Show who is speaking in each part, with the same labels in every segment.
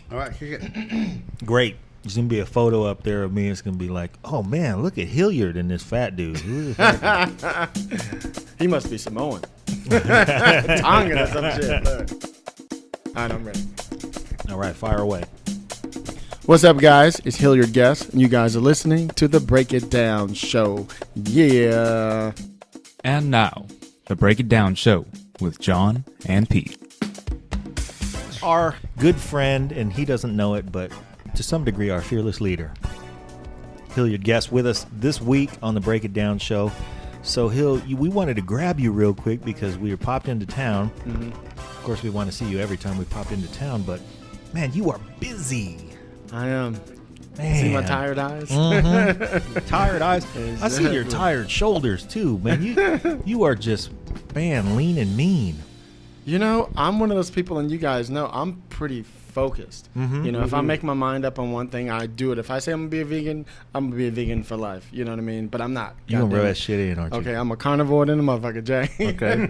Speaker 1: All right, kick it.
Speaker 2: Great. There's going to be a photo up there of me. It's going to be like, oh, man, look at Hilliard and this fat dude. Who the heck?
Speaker 3: He must be Samoan. Tongan or some shit. Look. All right, I'm ready.
Speaker 2: All right, fire away.
Speaker 3: What's up, guys? It's Hilliard Guess, and you guys are listening to the Break It Down Show. Yeah.
Speaker 4: And now, the Break It Down Show with John and Pete.
Speaker 2: Our good friend, and he doesn't know it, but to some degree, our fearless leader, Hilliard Guess, with us this week on the Break It Down Show. So, Hill, we wanted to grab you real quick because we were popped into town. Mm-hmm. Of course, we want to see you every time we pop into town, but, man, you are busy.
Speaker 3: I am.
Speaker 2: Man.
Speaker 3: See my tired eyes?
Speaker 2: Mm-hmm. Tired eyes. I see your tired shoulders, too, man. You are just, man, lean and mean.
Speaker 3: You know, I'm one of those people, and you guys know, I'm pretty focused. Mm-hmm, you know, if I make my mind up on one thing, I do it. If I say I'm going to be a vegan, I'm going to be a vegan for life. You know what I mean? But I'm not.
Speaker 2: You're going to rub that shit in, aren't you?
Speaker 3: Okay, I'm a carnivore then a motherfucker, Jay.
Speaker 2: Okay.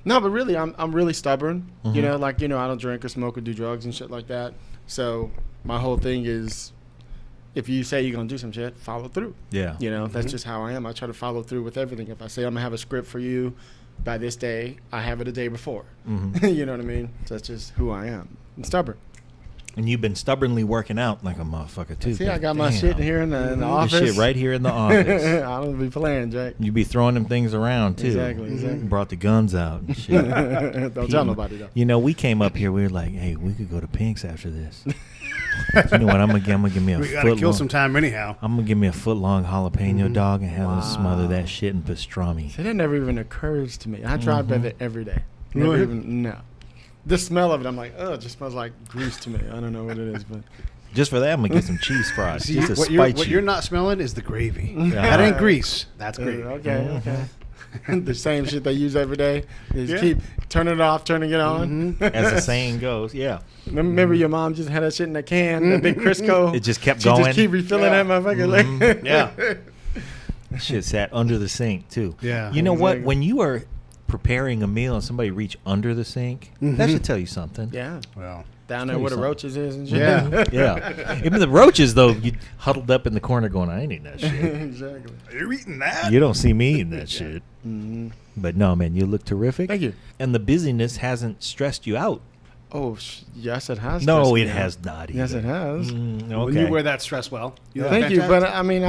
Speaker 3: No, but really, I'm really stubborn. Mm-hmm. You know, I don't drink or smoke or do drugs and shit like that. So my whole thing is, if you say you're going to do some shit, follow through. Yeah. You know, that's just how I am. I try to follow through with everything. If I say I'm going to have a script for you by this day, I have it a day before. Mm-hmm. You know what I mean? So that's just who I am. I'm stubborn.
Speaker 2: And you've been stubbornly working out like a motherfucker, too.
Speaker 3: See, I got my shit here in the office.
Speaker 2: Your shit right here in the office.
Speaker 3: I don't be playing, Jake.
Speaker 2: You be throwing them things around, too.
Speaker 3: Exactly.
Speaker 2: Brought the guns out and shit.
Speaker 3: Don't tell nobody, though.
Speaker 2: You know, we came up here, we were like, hey, we could go to Pink's after this. You know what? I'm gonna give me a
Speaker 1: we gotta kill some time anyhow.
Speaker 2: I'm gonna give me a foot-long jalapeno dog and have them smother that shit in pastrami.
Speaker 3: See, that never even occurs to me. I drive by there every day. Never even, no. The smell of it, I'm like, oh, it just smells like grease to me. I don't know what it is, but
Speaker 2: just for that, I'm gonna get some cheese fries.
Speaker 1: See,
Speaker 2: just to
Speaker 1: spite what you're not smelling is the gravy. That ain't grease. That's gravy.
Speaker 3: Okay. The same shit they use every day. They just keep turning it off, turning it on.
Speaker 2: As the saying goes, yeah.
Speaker 3: Remember your mom just had that shit in a can, that big Crisco.
Speaker 2: It just kept going.
Speaker 3: She just keep refilling that motherfucker.
Speaker 1: Yeah.
Speaker 2: That shit sat under the sink, too.
Speaker 1: Yeah.
Speaker 2: You know what? When you are preparing a meal and somebody reach under the sink, that should tell you something.
Speaker 3: Yeah.
Speaker 1: Well,
Speaker 3: down there where the roaches is and shit.
Speaker 1: Yeah.
Speaker 2: Yeah. Even the roaches, though, you huddled up in the corner going, I ain't eating that shit.
Speaker 3: Exactly.
Speaker 1: You're eating that?
Speaker 2: You don't see me eating that shit.
Speaker 3: Mm-hmm.
Speaker 2: But no, man, you look terrific.
Speaker 3: Thank you.
Speaker 2: And the busyness hasn't stressed you out.
Speaker 3: Oh, yes, it has.
Speaker 2: No, it has not either.
Speaker 3: Yes, it has.
Speaker 2: Okay.
Speaker 1: When you wear that stress well.
Speaker 3: Thank you. But, I mean,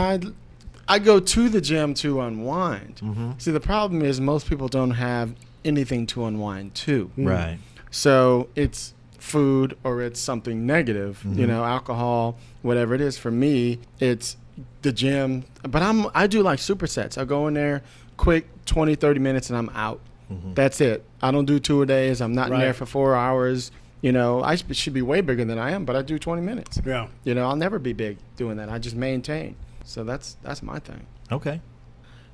Speaker 3: I go to the gym to unwind. Mm-hmm. See, the problem is most people don't have anything to unwind to.
Speaker 2: Right.
Speaker 3: So it's food or it's something negative, you know, alcohol, whatever it is. For me, it's the gym. But I do like supersets. I go in there quick, 20, 30 minutes, and I'm out. Mm-hmm. That's it. I don't do 2 a days. I'm not in there for 4 hours. You know, I should be way bigger than I am, but I do 20 minutes. Yeah. You know, I'll never be big doing that. I just maintain. So that's my thing.
Speaker 2: Okay.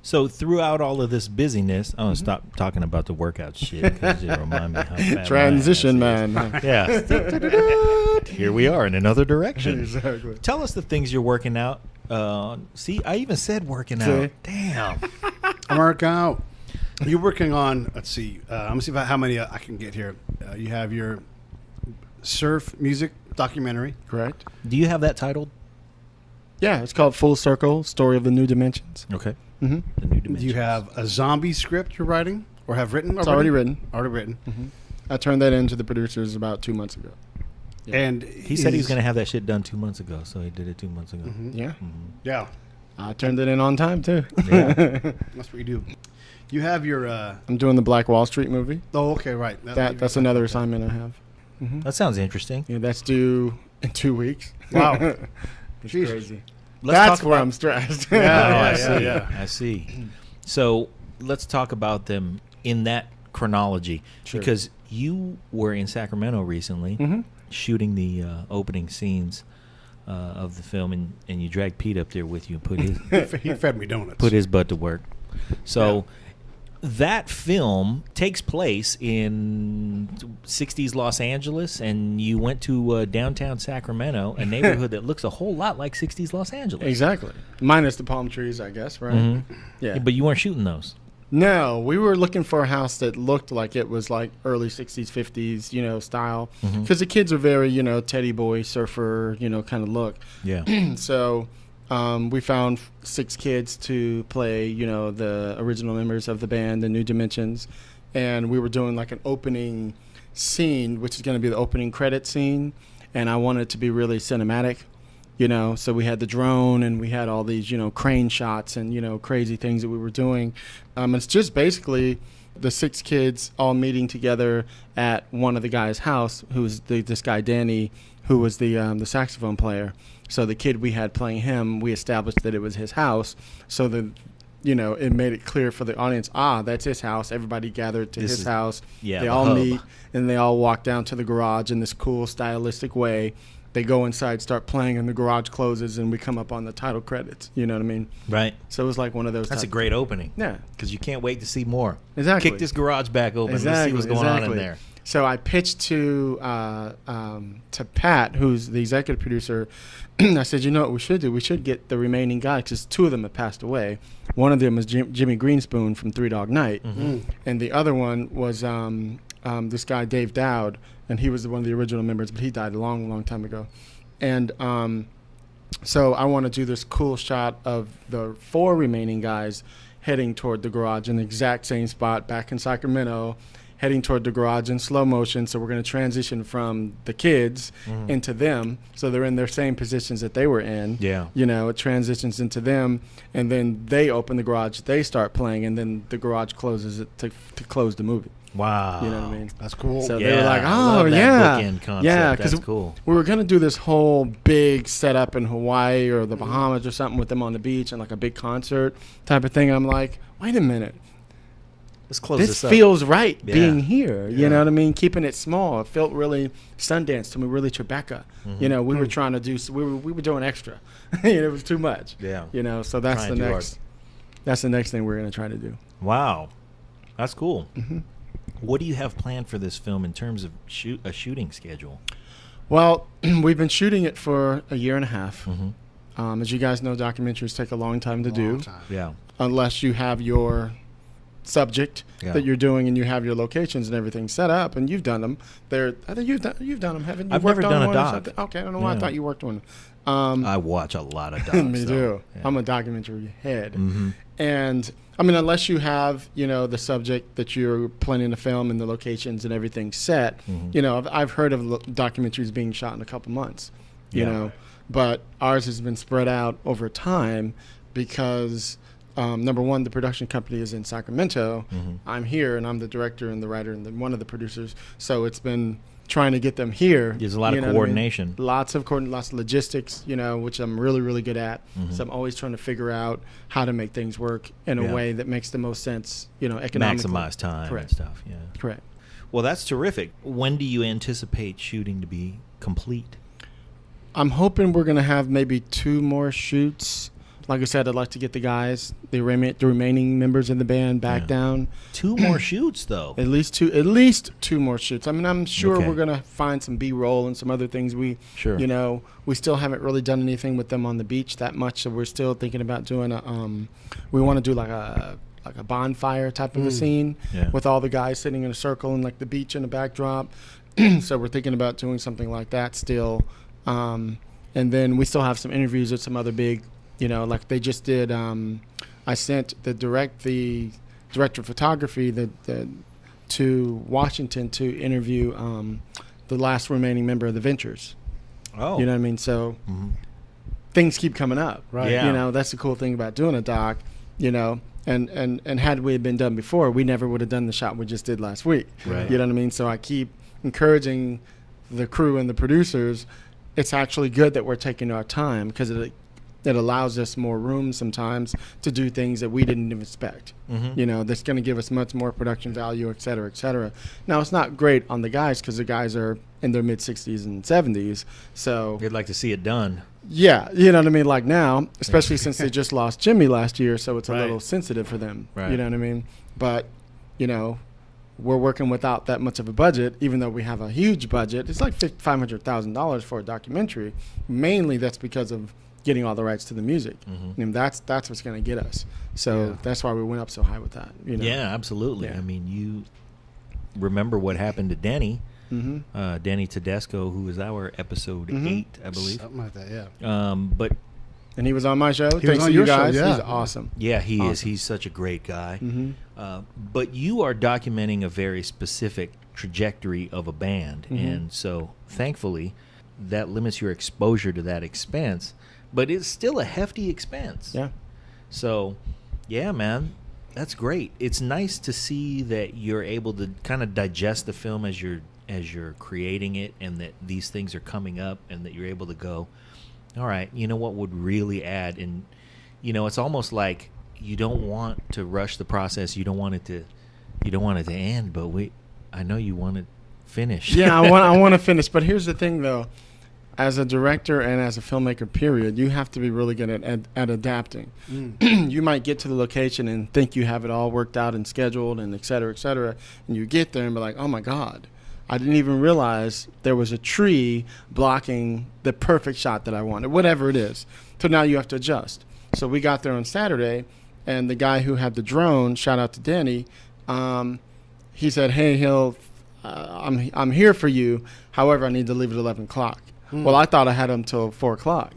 Speaker 2: So throughout all of this busyness, I'm going to stop talking about the workout shit because you remind me how bad
Speaker 3: transition, man.
Speaker 2: Yeah. Here we are in another direction.
Speaker 3: Exactly.
Speaker 2: Tell us the things you're working out. See, I even said working out. Damn.
Speaker 1: I work out. You're working on, let's see, I'm going to see how many I can get here. You have your surf music documentary.
Speaker 3: Correct.
Speaker 2: Do you have that titled?
Speaker 3: Yeah, it's called Full Circle, Story of the New Dimensions.
Speaker 2: Okay.
Speaker 3: Mm-hmm.
Speaker 2: The New Dimensions.
Speaker 1: Do you have a zombie script you're writing or have written?
Speaker 3: It's already written.
Speaker 1: Already written.
Speaker 3: Mm-hmm. I turned that in to the producers about 2 months ago.
Speaker 1: Yeah. And
Speaker 2: he said he was going to have that shit done 2 months ago, so he did it 2 months ago.
Speaker 3: Mm-hmm. Yeah.
Speaker 1: Mm-hmm. Yeah.
Speaker 3: I turned it in on time, too.
Speaker 2: Yeah.
Speaker 1: That's what you do. You have your...
Speaker 3: I'm doing the Black Wall Street movie.
Speaker 1: Oh, okay, right.
Speaker 3: That's another assignment I have. Mm-hmm.
Speaker 2: That sounds interesting.
Speaker 3: Yeah, that's due in 2 weeks.
Speaker 1: Wow.
Speaker 3: It's crazy.
Speaker 2: That's
Speaker 3: where I'm stressed.
Speaker 2: I see. So let's talk about them in that chronology. Sure. Because you were in Sacramento recently shooting the opening scenes of the film, and you dragged Pete up there with you and put his...
Speaker 1: he fed me donuts.
Speaker 2: Put his butt to work. So... Yeah. That film takes place in 60s Los Angeles, and you went to downtown Sacramento, a neighborhood that looks a whole lot like 60s Los Angeles.
Speaker 3: Exactly. Minus the palm trees, I guess, right?
Speaker 2: Mm-hmm. Yeah. But you weren't shooting those.
Speaker 3: No, we were looking for a house that looked like it was like early 60s, 50s, style. Because the kids are very, teddy boy, surfer, kind of look.
Speaker 2: Yeah.
Speaker 3: So we found 6 kids to play, the original members of the band, the New Dimensions. And we were doing like an opening scene, which is going to be the opening credit scene. And I wanted it to be really cinematic. So we had the drone and we had all these, crane shots and, crazy things that we were doing. It's just basically the 6 kids all meeting together at one of the guys' house, who's this guy, Danny, who was the saxophone player. So the kid we had playing him, we established that it was his house. So that, it made it clear for the audience, that's his house. Everybody gathered to his house.
Speaker 2: Yeah,
Speaker 3: they
Speaker 2: the
Speaker 3: all
Speaker 2: hub.
Speaker 3: meet and they all walk down to the garage in this cool stylistic way. They go inside, start playing, and the garage closes, and we come up on the title credits. You know what I mean?
Speaker 2: Right.
Speaker 3: So it was like one of those.
Speaker 2: That's a great opening.
Speaker 3: Yeah.
Speaker 2: Because you can't wait to see more.
Speaker 3: Exactly.
Speaker 2: Kick this garage back open. Let's see what's going on in there.
Speaker 3: So I pitched to Pat, who's the executive producer. I said, what we should do? We should get the remaining guys, because 2 of them have passed away. One of them was Jimmy Greenspoon from Three Dog Night, and the other one was this guy Dave Dowd, and he was one of the original members, but he died a long, long time ago. And so I want to do this cool shot of the 4 remaining guys heading toward the garage in the exact same spot back in Sacramento, heading toward the garage in slow motion. So we're going to transition from the kids into them. So they're in their same positions that they were in.
Speaker 2: Yeah.
Speaker 3: It transitions into them, and then they open the garage, they start playing, and then the garage closes it to close the movie.
Speaker 2: Wow.
Speaker 3: You know what I mean?
Speaker 1: That's cool.
Speaker 3: So
Speaker 2: Yeah,
Speaker 3: they were like,
Speaker 2: I love that
Speaker 3: yeah.
Speaker 2: bookend concept.
Speaker 3: Yeah,
Speaker 2: That's
Speaker 3: because
Speaker 2: cool.
Speaker 3: we were going to do this whole big setup in Hawaii or the Bahamas or something with them on the beach and like a big concert type of thing. I'm like, wait a minute.
Speaker 2: Let's close
Speaker 3: This
Speaker 2: this up.
Speaker 3: feels right
Speaker 2: Yeah.
Speaker 3: being here.
Speaker 1: Yeah.
Speaker 3: You know what I mean? Keeping it small. It felt really Sundance to me, really Tribeca. We were trying to do, we were doing extra. It was too much.
Speaker 2: Yeah.
Speaker 3: So that's
Speaker 2: Trying
Speaker 3: the
Speaker 2: too
Speaker 3: next. That's the next thing we're going to try to do.
Speaker 2: Wow. That's cool. What do you have planned for this film in terms of a shooting schedule?
Speaker 3: Well, we've been shooting it for a year and a half. As you guys know, documentaries take a long time to do,
Speaker 2: Yeah.
Speaker 3: unless you have your subject that you're doing and you have your locations and everything set up, and you've done them. I think you've done them, haven't you?
Speaker 2: I've never done a
Speaker 3: one or
Speaker 2: doc.
Speaker 3: something? Okay, I don't know why I
Speaker 2: Yeah.
Speaker 3: thought you worked on.
Speaker 2: I watch a lot of docs.
Speaker 3: Me
Speaker 2: though.
Speaker 3: too.
Speaker 2: Yeah.
Speaker 3: I'm a documentary head, and I mean, unless you have the subject that you're planning to film and the locations and everything set, I've heard of documentaries being shot in a couple months, but ours has been spread out over time because. Number one, the production company is in Sacramento. I'm here, and I'm the director and the writer and one of the producers. So it's been trying to get them here.
Speaker 2: There's a lot of
Speaker 3: know what I mean?
Speaker 2: coordination.
Speaker 3: Lots of logistics, which I'm really, really good at. So I'm always trying to figure out how to make things work in a way that makes the most sense, economically.
Speaker 2: Maximize time
Speaker 3: Correct.
Speaker 2: and stuff. Yeah.
Speaker 3: Correct.
Speaker 2: Well, that's terrific. When do you anticipate shooting to be complete?
Speaker 3: I'm hoping we're going to have maybe 2 more shoots. Like I said, I'd like to get the guys, the remaining members of the band back down.
Speaker 2: 2 more shoots, though.
Speaker 3: At least two more shoots. I mean, I'm sure we're gonna find some B-roll and some other things. We still haven't really done anything with them on the beach that much, so we're still thinking about doing we want to do like a bonfire type of a scene with all the guys sitting in a circle and like the beach in the backdrop. So we're thinking about doing something like that still, and then we still have some interviews with some other big. Like they just did. I sent the director of photography to Washington to interview the last remaining member of the Ventures.
Speaker 2: Oh,
Speaker 3: you know what I mean? So things keep coming up,
Speaker 1: Right.
Speaker 2: Yeah.
Speaker 3: That's the cool thing about doing a doc. And had we been done before, we never would have done the shot we just did last week.
Speaker 2: Right.
Speaker 3: You know what I mean? So I keep encouraging the crew and the producers. It's actually good that we're taking our time because it allows us more room sometimes to do things that we didn't even expect. That's going to give us much more production value, et cetera, et cetera. Now, it's not great on the guys because the guys are in their mid-60s and 70s. So,
Speaker 2: You'd like to see it done.
Speaker 3: yeah, you know what I mean? Like now, especially since they just lost Jimmy last year, so it's a
Speaker 1: Right.
Speaker 3: little sensitive for them.
Speaker 2: Right.
Speaker 3: You know what I mean? But, we're working without that much of a budget, even though we have a huge budget. It's like $500,000 for a documentary. Mainly that's because of getting all the rights to the music. And that's what's going to get us. So that's why we went up so high with that. You know?
Speaker 2: Yeah, absolutely.
Speaker 3: Yeah.
Speaker 2: I mean, you remember what happened to Denny. Denny Tedesco, who was our episode 8, I believe.
Speaker 1: Something like that, yeah.
Speaker 2: But
Speaker 3: And he was on my show.
Speaker 1: He was
Speaker 3: Thanks
Speaker 1: on
Speaker 3: to
Speaker 1: your
Speaker 3: you guys.
Speaker 1: show, yeah.
Speaker 3: He's awesome.
Speaker 2: yeah, he is.
Speaker 3: Awesome.
Speaker 2: He's such a great guy. But you are documenting a very specific trajectory of a band. And so, thankfully, that limits your exposure to that expense. But it's still a hefty expense.
Speaker 3: Yeah.
Speaker 2: So, yeah, man, that's great. It's nice to see that you're able to kind of digest the film as you're creating it, and that these things are coming up, and that you're able to go, all right, you know what would really add? And you know, it's almost like you don't want to rush the process. You don't want it to end, but I know you want it finished.
Speaker 3: Yeah, I want to finish. But here's the thing, though. As a director and as a filmmaker, period, you have to be really good at adapting. You might get to the location and think you have it all worked out and scheduled and et cetera, and you get there and be like, oh, my God, I didn't even realize there was a tree blocking the perfect shot that I wanted, whatever it is. So now you have to adjust. So we got there on Saturday, and the guy who had the drone, shout out to Danny, he said, hey, Hill, I'm here for you. However, I need to leave at 11 o'clock. Well, I thought I had him till 4 o'clock.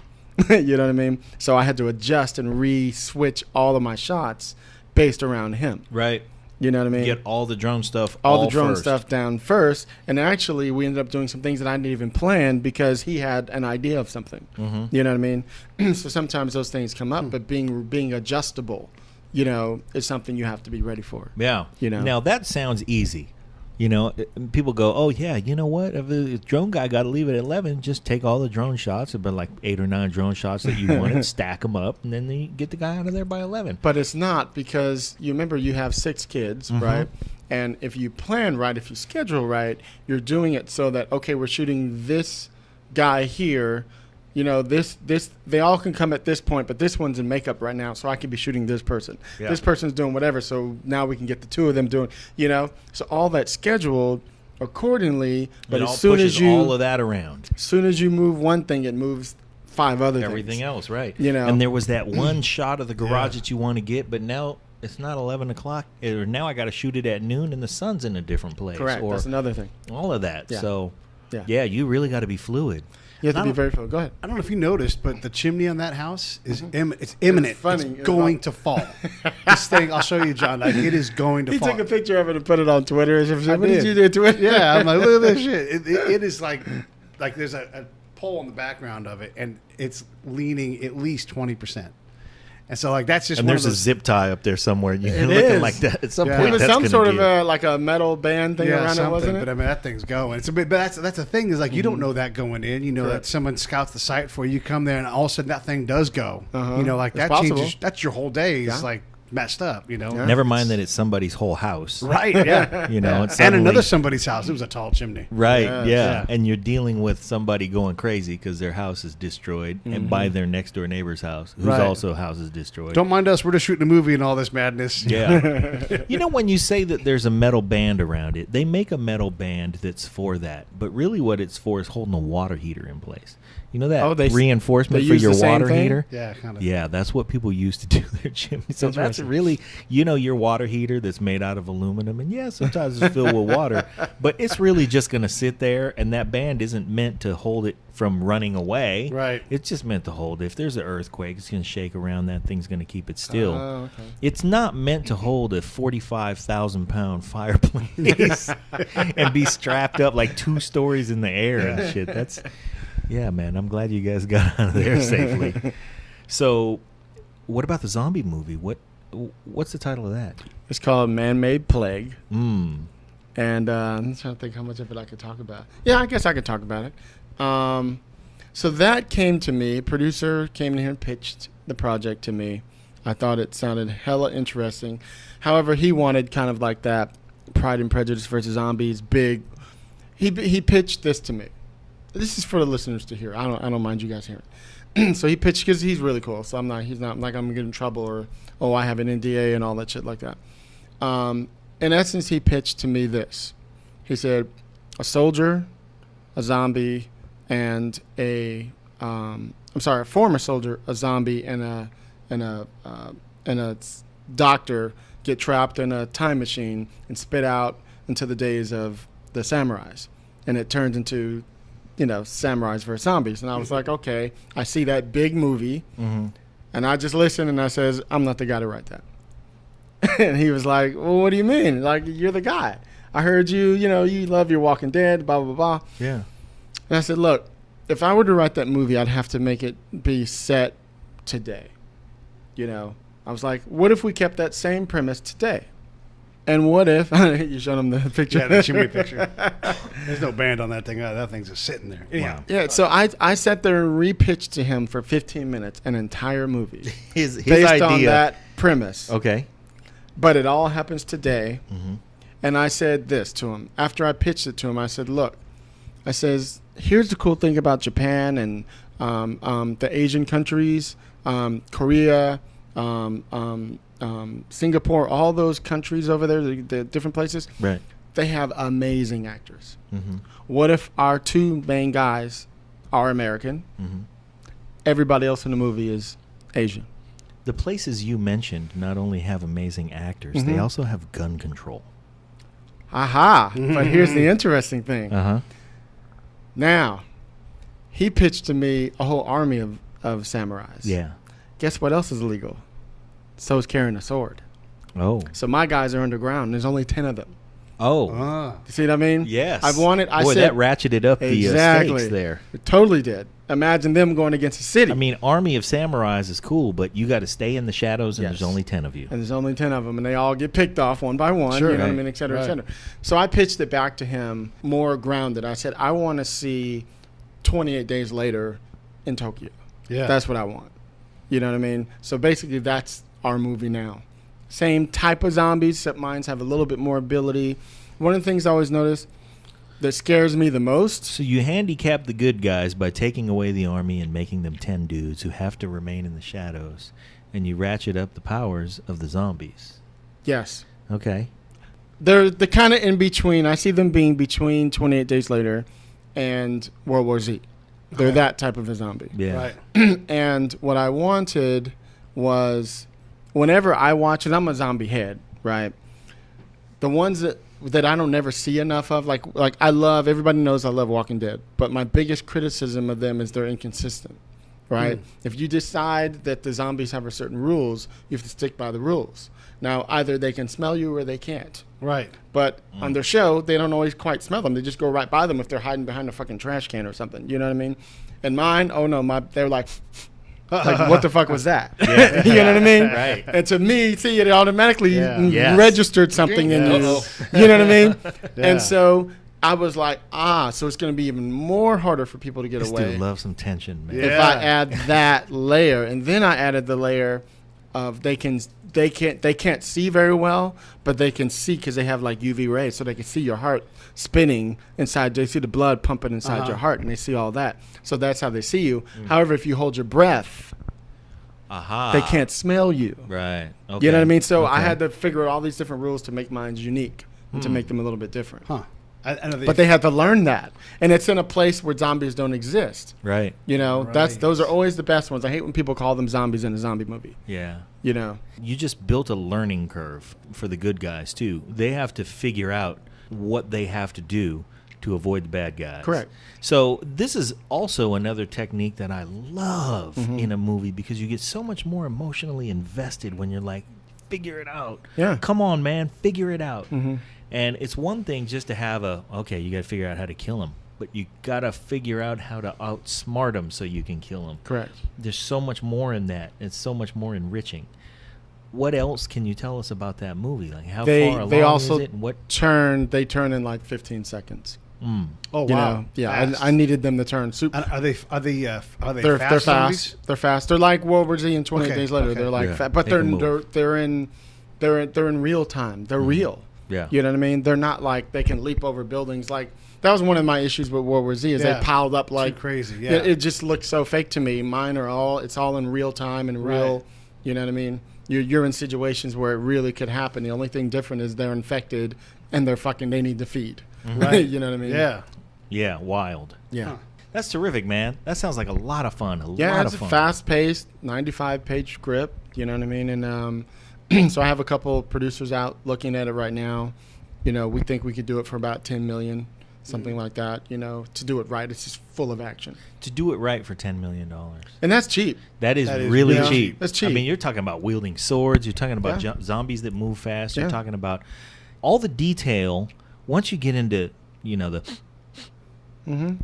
Speaker 3: You know what I mean? So I had to adjust and re-switch all of my shots based around him.
Speaker 2: Right.
Speaker 3: You know what I mean?
Speaker 2: Get all the drone stuff
Speaker 3: all the drone
Speaker 2: first.
Speaker 3: stuff down first. And actually, we ended up doing some things that I didn't even plan because he had an idea of something. You know what I mean? So sometimes those things come up, but being adjustable, you know, is something you have to be ready for.
Speaker 2: Yeah.
Speaker 3: You know?
Speaker 2: Now, that sounds easy. You know, people go, oh, yeah, you know what? If the drone guy got to leave at 11, just take all the drone shots. There've been like 8 or 9 drone shots that you wanted, stack them up, and then you get the guy out of there by 11.
Speaker 3: But it's not, because you remember you have 6 kids, right? And if you plan right, if you schedule right, you're doing it so that, okay, we're shooting this guy here. You know, this they all can come at this point, but this one's in makeup right now, so I could be shooting this person.
Speaker 2: Yeah.
Speaker 3: This person's doing whatever, so now we can get the 2 of them doing, you know. So all that's scheduled accordingly, but
Speaker 2: It all
Speaker 3: as soon
Speaker 2: pushes
Speaker 3: as you
Speaker 2: all of that around.
Speaker 3: move one thing, it moves 5 other
Speaker 2: Everything
Speaker 3: things.
Speaker 2: else, right.
Speaker 3: You know.
Speaker 2: And there was that one shot of the garage that you want to get, but now it's not 11 o'clock. Or now I got to shoot it at noon, and the sun's in a different place.
Speaker 3: Correct.
Speaker 2: Or
Speaker 3: That's another thing.
Speaker 2: all of that.
Speaker 3: Yeah.
Speaker 2: So,
Speaker 3: Yeah.
Speaker 2: you really got to be fluid.
Speaker 3: You have to
Speaker 1: I
Speaker 3: be
Speaker 1: don't-
Speaker 3: very full. Go ahead.
Speaker 1: I don't know if you noticed, but the chimney on that house is it's imminent.
Speaker 3: It's funny.
Speaker 1: It's going to fall. This thing, I'll show you, John. Like, it is going to
Speaker 3: He
Speaker 1: fall.
Speaker 3: took a picture of it and put it on Twitter. What
Speaker 1: I
Speaker 3: did you do, Twitter?
Speaker 1: Yeah, I'm like, look at this shit. It is like there's a pole in the background of it, and it's leaning at least 20%. And so, like, that's just
Speaker 2: And
Speaker 1: one
Speaker 2: there's
Speaker 1: of
Speaker 2: a
Speaker 1: those,
Speaker 2: zip tie up there somewhere. You're
Speaker 3: It
Speaker 2: looking
Speaker 3: is.
Speaker 2: like that. At some
Speaker 1: Yeah.
Speaker 2: point,
Speaker 3: It was
Speaker 2: that's
Speaker 3: some
Speaker 2: gonna
Speaker 3: sort of
Speaker 2: give.
Speaker 3: like a metal band thing around it, wasn't it?
Speaker 1: But I mean, that thing's going. It's a bit, but that's the thing is like you don't know that going in. You know
Speaker 3: Correct.
Speaker 1: that someone scouts the site for you, come there, and all of a sudden that thing does go.
Speaker 3: Uh-huh.
Speaker 1: You know, like
Speaker 3: It's
Speaker 1: that
Speaker 3: possible.
Speaker 1: changes. That's your whole day is
Speaker 3: Yeah.
Speaker 1: like messed up. You know,
Speaker 3: Yeah.
Speaker 2: Never mind that it's somebody's whole house.
Speaker 1: right? Yeah,
Speaker 2: You know, it's
Speaker 1: and
Speaker 2: suddenly-
Speaker 1: another somebody's house. It was a tall chimney.
Speaker 2: Right,
Speaker 3: Yes.
Speaker 2: yeah.
Speaker 1: Yeah.
Speaker 2: And you're dealing with somebody going crazy because their house is destroyed and by their next door neighbor's house, whose
Speaker 1: Right.
Speaker 2: also house is destroyed.
Speaker 1: Don't mind us. We're just shooting a movie and all this madness.
Speaker 2: Yeah. You know, when you say that there's a metal band around it, they make a metal band that's for that. But really what it's for is holding a water heater in place. You know that
Speaker 3: Oh, they
Speaker 2: reinforcement for
Speaker 3: use
Speaker 2: your
Speaker 3: the same
Speaker 2: water
Speaker 3: thing?
Speaker 2: heater?
Speaker 1: Yeah, kind of.
Speaker 2: Yeah, that's what people use to do their chimneys. So that's
Speaker 3: Interesting.
Speaker 2: really, you know, your water heater that's made out of aluminum. And yeah, sometimes it's filled with water. But it's really just going to sit there. And that band isn't meant to hold it from running away.
Speaker 1: Right.
Speaker 2: It's just meant to hold it. If there's an earthquake, it's going to shake around. That thing's going to keep it still.
Speaker 3: Oh, okay.
Speaker 2: It's not meant to hold a 45,000-pound fireplace and be strapped up like 2 stories in the air and shit. That's, yeah, man. I'm glad you guys got out of there safely. So, what about the zombie movie? What's the title of that?
Speaker 3: It's called Man-Made Plague.
Speaker 2: Mm.
Speaker 3: And I'm trying to think how much of it I could talk about. Yeah, I guess I could talk about it. So that came to me. Producer came in here and pitched the project to me. I thought it sounded hella interesting. However, he wanted kind of like that Pride and Prejudice versus Zombies big. He pitched this to me. This is for the listeners to hear. I don't mind you guys hearing. So he pitched because he's really cool. So he's not like I'm gonna get in trouble or I have an NDA and all that shit like that. In essence, he pitched to me this. He said, a soldier, a zombie, and a a former soldier, a zombie, and a doctor get trapped in a time machine and spit out into the days of the samurais, and it turns into, samurais versus zombies. And I was like, okay, I see that big movie, and I just listened and I says, I'm not the guy to write that. And he was like, well, what do you mean? Like, you're the guy. I heard you, you love your Walking Dead, blah, blah, blah.
Speaker 2: Yeah.
Speaker 3: And I said, look, if I were to write that movie, I'd have to make it be set today. I was like, what if we kept that same premise today? And what if you showed him the picture?
Speaker 1: Yeah, show me a picture. There's no band on that thing. That thing's just sitting there. Anyhow.
Speaker 3: Yeah, so I sat there and repitched to him for 15 minutes an entire movie
Speaker 2: His
Speaker 3: based
Speaker 2: idea.
Speaker 3: on that premise.
Speaker 2: Okay.
Speaker 3: But it all happens today.
Speaker 2: Mm-hmm.
Speaker 3: And I said this to him. After I pitched it to him, I said, look, I says, here's the cool thing about Japan and the Asian countries, Korea, Singapore, all those countries over there, the different places,
Speaker 2: Right.
Speaker 3: they have amazing actors.
Speaker 2: Mm-hmm.
Speaker 3: What if our two main guys are American?
Speaker 2: Mm-hmm.
Speaker 3: Everybody else in the movie is Asian.
Speaker 2: The places you mentioned not only have amazing actors, they also have gun control.
Speaker 3: Aha. But here's the interesting thing.
Speaker 2: Uh-huh.
Speaker 3: Now, he pitched to me a whole army of samurais.
Speaker 2: Yeah.
Speaker 3: Guess what else is illegal? So is carrying a sword.
Speaker 2: Oh.
Speaker 3: So my guys are underground. There's only 10 of them.
Speaker 2: Oh.
Speaker 3: You see what I mean?
Speaker 2: Yes.
Speaker 3: I
Speaker 2: Boy,
Speaker 3: said,
Speaker 2: that ratcheted up the stakes there.
Speaker 3: It totally did. Imagine them going against a city.
Speaker 2: I mean, army of samurais is cool, but you got to stay in the shadows, and
Speaker 3: Yes.
Speaker 2: there's only 10 of you.
Speaker 3: And there's only 10 of them, and they all get picked off one by one,
Speaker 1: Sure,
Speaker 3: you know
Speaker 1: right.
Speaker 3: what I mean, et cetera, et
Speaker 1: Right.
Speaker 3: cetera. So I pitched it back to him more grounded. I said, I want to see 28 Days Later in Tokyo.
Speaker 1: Yeah.
Speaker 3: That's what I want. You know what I mean? So basically, that's our movie now. Same type of zombies, except mines have a little bit more ability. One of the things I always notice that scares me the most.
Speaker 2: So you handicap the good guys by taking away the army and making them 10 dudes who have to remain in the shadows, and you ratchet up the powers of the zombies.
Speaker 3: Yes.
Speaker 2: Okay.
Speaker 3: They're the kind of in between. I see them being between 28 Days Later and World War Z. They're that type of a zombie.
Speaker 2: Yeah.
Speaker 1: Right.
Speaker 3: And what I wanted was, whenever I watch it, I'm a zombie head, right? The ones that I don't never see enough of, like I love, everybody knows I love Walking Dead, but my biggest criticism of them is they're inconsistent, right? If you decide that the zombies have a certain rules, you have to stick by the rules. Now, either they can smell you or they can't.
Speaker 1: Right.
Speaker 3: But on their show, they don't always quite smell them. They just go right by them if they're hiding behind a fucking trash can or something. You know what I mean? And mine, oh no, they're like what the fuck was that?
Speaker 2: Yeah.
Speaker 3: You know what I mean?
Speaker 2: Right.
Speaker 3: And to me, see, it automatically
Speaker 2: Yes.
Speaker 3: registered something in you.
Speaker 1: Uh-oh.
Speaker 3: You know what I mean?
Speaker 1: Yeah.
Speaker 3: And so I was like, so it's going to be even more harder for people to get
Speaker 2: This
Speaker 3: away
Speaker 2: dude loves some tension, man.
Speaker 1: Yeah.
Speaker 3: if I add that layer. And then I added the layer of they can't see very well, but they can see because they have like UV rays, so they can see your heart spinning inside. They see the blood pumping inside your heart, and they see all that. So that's how they see you. However, if you hold your breath,
Speaker 2: Aha.
Speaker 3: they can't smell you.
Speaker 2: Right. Okay.
Speaker 3: You know what I mean? So I
Speaker 2: Okay.
Speaker 3: had to figure out all these different rules to make mine unique and to make them a little bit different.
Speaker 1: Huh. I know
Speaker 3: But they had to learn that, and it's in a place where zombies don't exist.
Speaker 2: Right.
Speaker 3: You know,
Speaker 1: Right.
Speaker 3: those are always the best ones. I hate when people call them zombies in a zombie movie.
Speaker 2: Yeah.
Speaker 3: You know,
Speaker 2: You just built a learning curve for the good guys, too. They have to figure out what they have to do to avoid the bad guys.
Speaker 3: Correct.
Speaker 2: So this is also another technique that I love in a movie because you get so much more emotionally invested when you're like, figure it out.
Speaker 3: Yeah.
Speaker 2: Come on, man, figure it out. And it's one thing just to have okay, you got to figure out how to kill him. But you got to figure out how to outsmart him so you can kill him.
Speaker 3: correct.
Speaker 2: There's so much more in that. It's so much more enriching. What else can you tell us about that movie? Like how far along
Speaker 3: They also
Speaker 2: is it? And what?
Speaker 3: they turn in like 15 seconds.
Speaker 1: Oh
Speaker 3: You
Speaker 1: wow.
Speaker 3: know? Yeah,
Speaker 1: Fast.
Speaker 3: I needed them to turn super.
Speaker 1: And are they
Speaker 3: They're
Speaker 1: fast?
Speaker 3: fast.
Speaker 1: zombies?
Speaker 3: They're fast. They're like World War Z and 28
Speaker 1: Okay,
Speaker 3: Days Later.
Speaker 1: okay.
Speaker 3: They're like,
Speaker 2: Yeah,
Speaker 3: but
Speaker 2: they can
Speaker 3: they're in real time. They're real.
Speaker 2: Yeah.
Speaker 3: You know what I mean? They're not like they can leap over buildings. Like that was one of my issues with World War Z is
Speaker 1: Yeah.
Speaker 3: they piled up like
Speaker 1: Too crazy. Yeah.
Speaker 3: It just looked so fake to me. Mine are it's all in real time and real.
Speaker 1: Right.
Speaker 3: You know what I mean? You're in situations where it really could happen. The only thing different is they're infected and they need to feed.
Speaker 1: Right.
Speaker 3: You know what I mean?
Speaker 1: Yeah.
Speaker 2: Yeah, wild.
Speaker 3: Yeah.
Speaker 1: Huh.
Speaker 2: That's terrific, man. That sounds like a lot of fun.
Speaker 3: Yeah,
Speaker 2: lot
Speaker 3: it's
Speaker 2: of
Speaker 3: a
Speaker 2: fun.
Speaker 3: fast-paced, 95-page script. You know what I mean? And so I have a couple producers out looking at it right now. You know, we think we could do it for about $10 million, something like that. You know, to do it right, it's just full of action.
Speaker 2: To do it right for $10 million.
Speaker 3: And that's cheap.
Speaker 2: That is really
Speaker 3: yeah,
Speaker 2: cheap.
Speaker 3: that's cheap.
Speaker 2: I mean, you're talking about wielding swords. You're talking about
Speaker 3: Yeah.
Speaker 2: zombies that move fast.
Speaker 3: Yeah.
Speaker 2: You're talking about all the detail. Once you get into, you know, the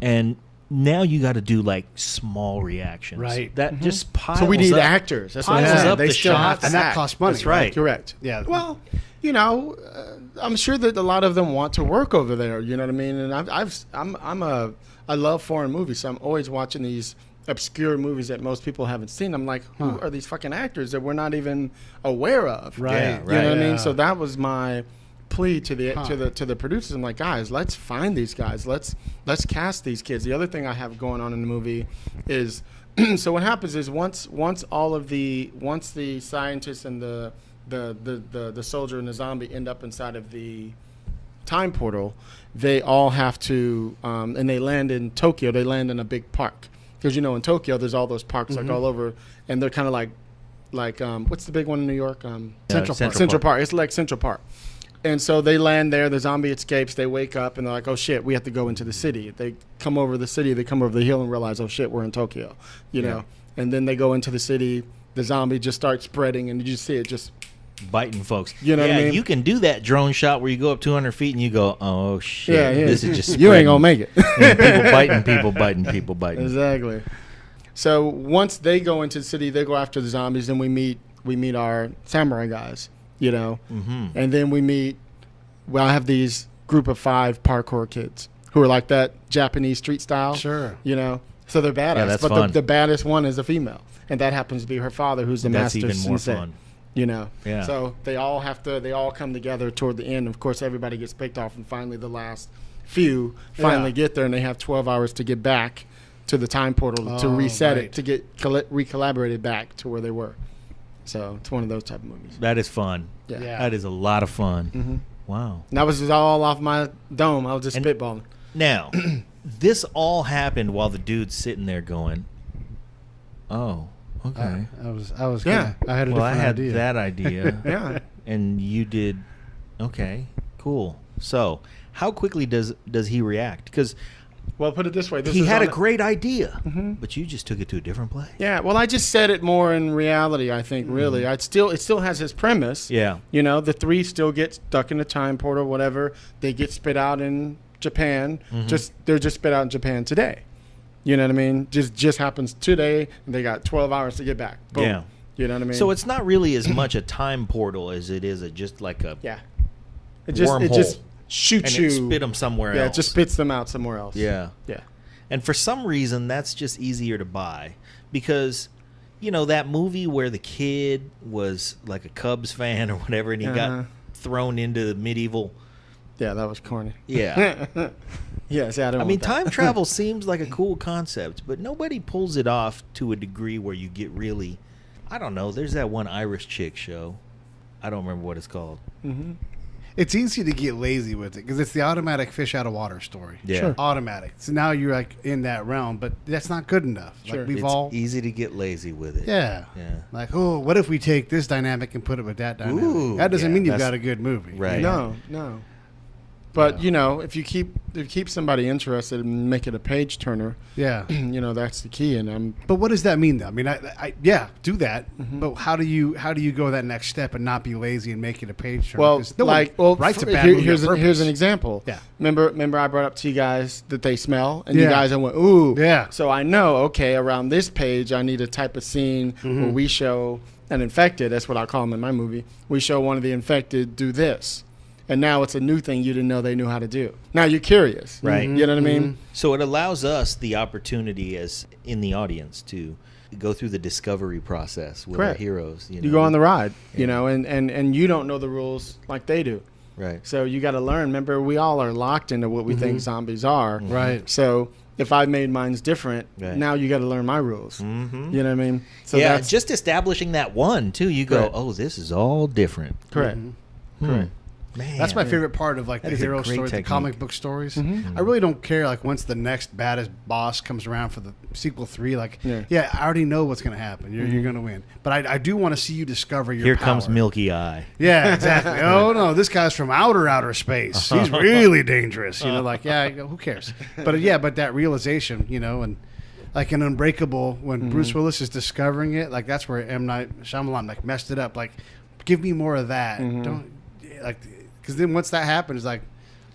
Speaker 2: and now you got to do like small reactions.
Speaker 1: Right.
Speaker 2: That just piles
Speaker 3: So we need
Speaker 2: up.
Speaker 3: actors. That's what
Speaker 2: piles
Speaker 3: I'm saying.
Speaker 2: up
Speaker 3: They
Speaker 2: the
Speaker 3: still have
Speaker 2: shots.
Speaker 3: to
Speaker 1: And that
Speaker 3: act.
Speaker 1: costs money.
Speaker 2: That's right.
Speaker 3: Correct.
Speaker 1: Yeah.
Speaker 3: Well, you know, I'm sure that a lot of them want to work over there. You know what I mean? And I love foreign movies, so I'm always watching these obscure movies that most people haven't seen. I'm like, who are these fucking actors that we're not even aware of?
Speaker 1: Right.
Speaker 2: Yeah,
Speaker 3: You know what I
Speaker 1: Yeah.
Speaker 3: mean? So that was my plea to the producers. I'm like, guys, let's find these guys. Let's cast these kids. The other thing I have going on in the movie is so what happens is once the scientists and the soldier and the zombie end up inside of the time portal, they all have to and they land in Tokyo. They land in a big park because you know in Tokyo there's all those parks like all over, and they're kind of like what's the big one in New York? Central Park. It's like Central Park. And so they land there. The zombie escapes. They wake up and they're like, "Oh shit, we have to go into the city." They come over the city. They come over the hill and realize, "Oh shit, we're in Tokyo," you know. And then they go into the city. The zombie just starts spreading, and you just see it just
Speaker 2: biting folks.
Speaker 3: You know what I mean?
Speaker 2: You can do that drone shot where you go up 200 feet and you go, oh shit,
Speaker 3: yeah.
Speaker 2: this is just
Speaker 3: You ain't
Speaker 2: spreading.
Speaker 3: gonna make it.
Speaker 2: And people biting.
Speaker 3: Exactly. So once they go into the city, they go after the zombies. Then we meet our samurai guys, you know, and then we meet. Well, I have these group of 5 parkour kids who are like that Japanese street style.
Speaker 1: Sure.
Speaker 3: You know, so they're badass.
Speaker 2: Yeah, that's
Speaker 3: but
Speaker 2: fun.
Speaker 3: The baddest one is a female, and that happens to be her father, who's the
Speaker 2: That's
Speaker 3: master
Speaker 2: even more
Speaker 3: sensei.
Speaker 2: fun.
Speaker 3: You know.
Speaker 2: Yeah.
Speaker 3: So they all come together toward the end. Of course, everybody gets picked off, and finally the last few finally get there, and they have 12 hours to get back to the time portal to reset it to get recollaborated back to where they were. So it's one of those type of movies.
Speaker 2: That is fun.
Speaker 3: Yeah.
Speaker 2: That is a lot of fun.
Speaker 3: Mm-hmm.
Speaker 2: Wow.
Speaker 3: And that was just all off my dome. I was just spitballing.
Speaker 2: Now, this all happened while the dude's sitting there going, oh, okay.
Speaker 1: I was.
Speaker 3: Yeah.
Speaker 1: I had a
Speaker 2: Well,
Speaker 1: different
Speaker 2: I had
Speaker 1: idea.
Speaker 2: that idea.
Speaker 3: Yeah.
Speaker 2: And you did. Okay, cool. So, how quickly does he react? Because
Speaker 3: Well, put it this way.
Speaker 2: he had a great idea, but you just took it to a different place.
Speaker 3: Yeah. Well, I just said it more in reality. I think really, it still has his premise.
Speaker 2: Yeah.
Speaker 3: You know, the 3 still get stuck in the time portal, whatever. They get spit out in Japan. They're just spit out in Japan today. You know what I mean? Just happens today, and they got 12 hours to get back. Boom.
Speaker 2: Yeah.
Speaker 3: You know what I mean?
Speaker 2: So it's not really as much a time portal as it is just like a
Speaker 3: yeah. It just
Speaker 2: wormhole.
Speaker 3: shoots
Speaker 2: and
Speaker 3: you.
Speaker 2: it spit them somewhere
Speaker 3: Yeah,
Speaker 2: else.
Speaker 3: it just spits them out somewhere else.
Speaker 2: Yeah.
Speaker 3: Yeah.
Speaker 2: And for some reason, that's just easier to buy because, you know, that movie where the kid was like a Cubs fan or whatever, and he got thrown into the medieval.
Speaker 3: Yeah, that was corny.
Speaker 2: Yeah.
Speaker 3: Yeah, see, I don't
Speaker 2: I mean,
Speaker 3: want that.
Speaker 2: time travel seems like a cool concept, but nobody pulls it off to a degree where you get really, I don't know. There's that one Irish chick show. I don't remember what it's called.
Speaker 1: It's easy to get lazy with it because it's the automatic fish out of water story.
Speaker 2: Yeah. Sure.
Speaker 1: Automatic. So now you're like in that realm, but that's not good enough.
Speaker 3: Sure.
Speaker 1: Like we've
Speaker 2: It's
Speaker 1: all.
Speaker 2: easy to get lazy with it.
Speaker 1: Yeah.
Speaker 2: Yeah.
Speaker 1: Like, oh, what if we take this dynamic and put it with that dynamic?
Speaker 2: Ooh,
Speaker 1: that doesn't
Speaker 2: yeah,
Speaker 1: mean you've
Speaker 2: that's-
Speaker 1: got a good movie.
Speaker 2: Right.
Speaker 3: No. But you know, if you keep somebody interested and make it a page turner,
Speaker 1: Yeah.
Speaker 3: you know that's the key. And
Speaker 1: But what does that mean, though? I mean, I do that. But how do you go that next step and not be lazy and make it a page turner?
Speaker 3: well,
Speaker 1: 'Cause no one writes a bad movie
Speaker 3: here's
Speaker 1: on
Speaker 3: here's an
Speaker 1: purpose.
Speaker 3: example.
Speaker 1: Yeah.
Speaker 3: Remember I brought up to you guys that they smell, and you
Speaker 1: Yeah.
Speaker 3: guys went ooh.
Speaker 1: Yeah.
Speaker 3: So I know okay around this page I need a type of scene where we show an infected. That's what I call them in my movie. We show one of the infected do this. And now it's a new thing you didn't know they knew how to do. Now you're curious.
Speaker 2: Right.
Speaker 3: You know what I mean?
Speaker 2: So it allows us the opportunity as in the audience to go through the discovery process with
Speaker 3: Correct.
Speaker 2: our heroes.
Speaker 3: You go on the ride,
Speaker 2: Yeah.
Speaker 3: you know, and you don't know the rules like they do.
Speaker 2: Right.
Speaker 3: So you got to learn. Remember, we all are locked into what we think zombies are.
Speaker 1: Right.
Speaker 3: So if I made mine's different,
Speaker 2: Right.
Speaker 3: now you got to learn my rules.
Speaker 2: Mm-hmm.
Speaker 3: You know what I mean? So
Speaker 2: yeah,
Speaker 3: that's
Speaker 2: just establishing that one too. You go,
Speaker 3: Correct.
Speaker 2: oh, this is all different.
Speaker 3: correct.
Speaker 2: Hmm.
Speaker 3: Correct.
Speaker 2: Man,
Speaker 1: That's my favorite part of like
Speaker 2: that
Speaker 1: the
Speaker 2: is a
Speaker 1: hero
Speaker 2: great
Speaker 1: stories, the
Speaker 2: technique.
Speaker 1: comic book stories.
Speaker 3: Mm-hmm.
Speaker 1: I really don't care like once the next baddest boss comes around for the sequel 3. Like,
Speaker 3: Yeah.
Speaker 1: I already know what's going to happen. You're going to win. But I do want to see you discover your
Speaker 2: Here
Speaker 1: power.
Speaker 2: comes Milky Eye.
Speaker 1: Yeah, exactly. Oh no, this guy's from outer space. He's really dangerous. Like who cares? But but that realization, and like in Unbreakable, when Bruce Willis is discovering it, like that's where M. Night Shyamalan like messed it up. Like, give me more of that. Don't like, because then once that happens, like,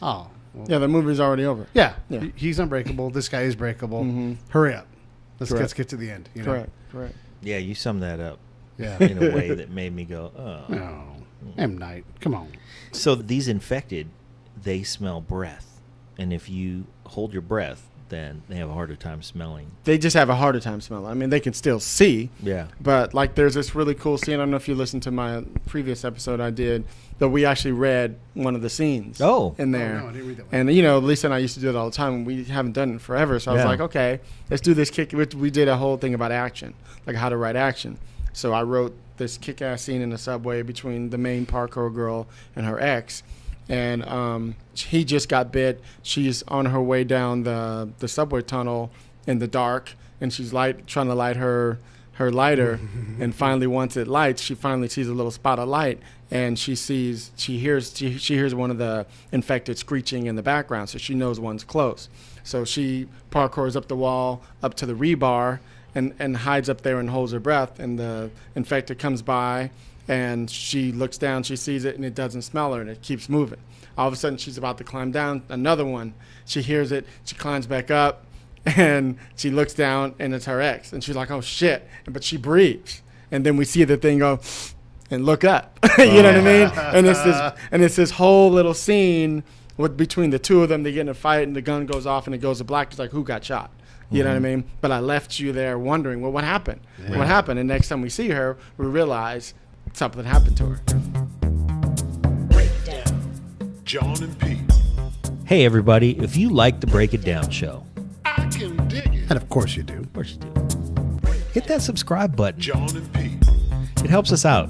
Speaker 1: oh, well,
Speaker 3: Yeah, the movie's already over.
Speaker 1: yeah,
Speaker 3: Yeah.
Speaker 1: he's unbreakable. This guy is breakable.
Speaker 3: Mhm.
Speaker 1: Hurry up. Let's
Speaker 3: Correct.
Speaker 1: get to the end.
Speaker 3: Correct.
Speaker 2: Yeah, you summed that up
Speaker 1: Yeah.
Speaker 2: in a way that made me go, oh.
Speaker 1: No, M. Night, come on.
Speaker 2: So these infected, they smell breath. And if you hold your breath, then they have a harder time smelling.
Speaker 3: They just have a harder time smelling. I mean, they can still see,
Speaker 2: Yeah.
Speaker 3: but like there's this really cool scene. I don't know if you listened to my previous episode I did, that we actually read one of the scenes in there.
Speaker 1: Oh, no, I didn't read that one.
Speaker 3: And, Lisa and I used to do it all the time. And we haven't done it in forever. So I was
Speaker 2: Yeah.
Speaker 3: like, okay, let's do this kick. We did a whole thing about action, like how to write action. So I wrote this kick-ass scene in the subway between the main parkour girl and her ex. And he just got bit. She's on her way down the subway tunnel in the dark, and she's trying to light her lighter. And finally, once it lights, she finally sees a little spot of light, and she hears one of the infected screeching in the background, so she knows one's close. So she parkours up the wall, up to the rebar, and hides up there and holds her breath. And the infected comes by, and she looks down, she sees it, and it doesn't smell her, and it keeps moving. All of a sudden, she's about to climb down, another one. She hears it, she climbs back up, and she looks down, and it's her ex. And she's like, oh, shit. But she breathes. And then we see the thing go and look up. You know what I mean? And it's this whole little scene between the two of them. They get in a fight, and the gun goes off, and it goes to black. It's like, who got shot? You know what I mean? But I left you there wondering, well, what happened?
Speaker 1: Yeah.
Speaker 3: What happened? And next time we see her, we realize something happened to her.
Speaker 5: John and Pete.
Speaker 2: Hey, everybody, if you like the Break It Down show,
Speaker 5: I can dig it.
Speaker 1: And of course you do.
Speaker 2: of course you do, hit that subscribe button.
Speaker 5: John and Pete.
Speaker 2: It helps us out.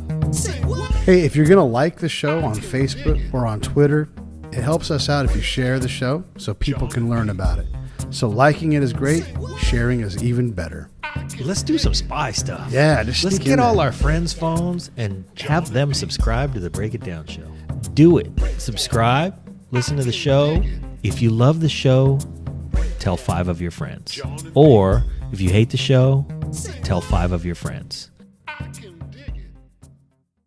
Speaker 1: Hey, if you're going to like the show on Facebook or on Twitter, it helps us out if you share the show so people can learn about it. So liking it is great. Sharing is even better.
Speaker 2: Let's do some spy stuff.
Speaker 1: Yeah, just
Speaker 2: Let's
Speaker 1: sneak
Speaker 2: get
Speaker 1: in
Speaker 2: all
Speaker 1: there.
Speaker 2: our friends' phones and have them subscribe to the Break It Down show. Do it. Subscribe. Listen to the show. If you love the show, tell 5 of your friends. Or if you hate the show, tell 5 of your friends.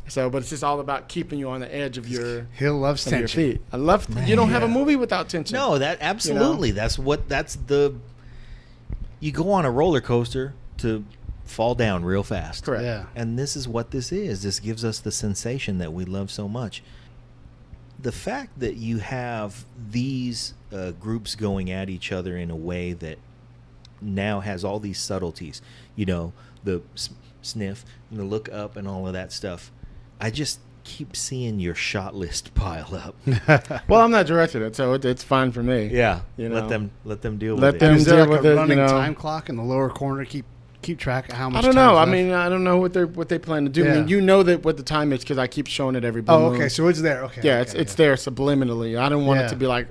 Speaker 3: So, but it's just all about keeping you on the edge of your
Speaker 1: Hill loves
Speaker 3: of your
Speaker 1: tension.
Speaker 3: feet. I love. You don't have a movie without tension.
Speaker 2: No, that absolutely. You go on a roller coaster to fall down real fast.
Speaker 3: Correct.
Speaker 1: Yeah.
Speaker 2: And this is what this is. This gives us the sensation that we love so much. The fact that you have these groups going at each other in a way that now has all these subtleties, the sniff and the look up and all of that stuff. I just keep seeing your shot list pile up.
Speaker 3: Well, I'm not directing it, so it's fine for me.
Speaker 2: Yeah,
Speaker 3: You
Speaker 2: let
Speaker 3: know.
Speaker 2: them deal
Speaker 3: Let
Speaker 2: with
Speaker 3: them
Speaker 2: it.
Speaker 1: Is there
Speaker 3: deal
Speaker 1: like
Speaker 3: with
Speaker 1: a
Speaker 3: it,
Speaker 1: running
Speaker 3: you know.
Speaker 1: time clock in the lower corner? Keep track of how much
Speaker 3: I don't know.
Speaker 1: time's
Speaker 3: I
Speaker 1: left?
Speaker 3: mean, I don't know what they plan to do. I
Speaker 1: Yeah.
Speaker 3: mean, you know that what the time is because I keep showing it every blue
Speaker 1: Oh,
Speaker 3: moon.
Speaker 1: okay. So it's there. Okay.
Speaker 3: Yeah,
Speaker 1: okay,
Speaker 3: it's there subliminally. I don't want it to be like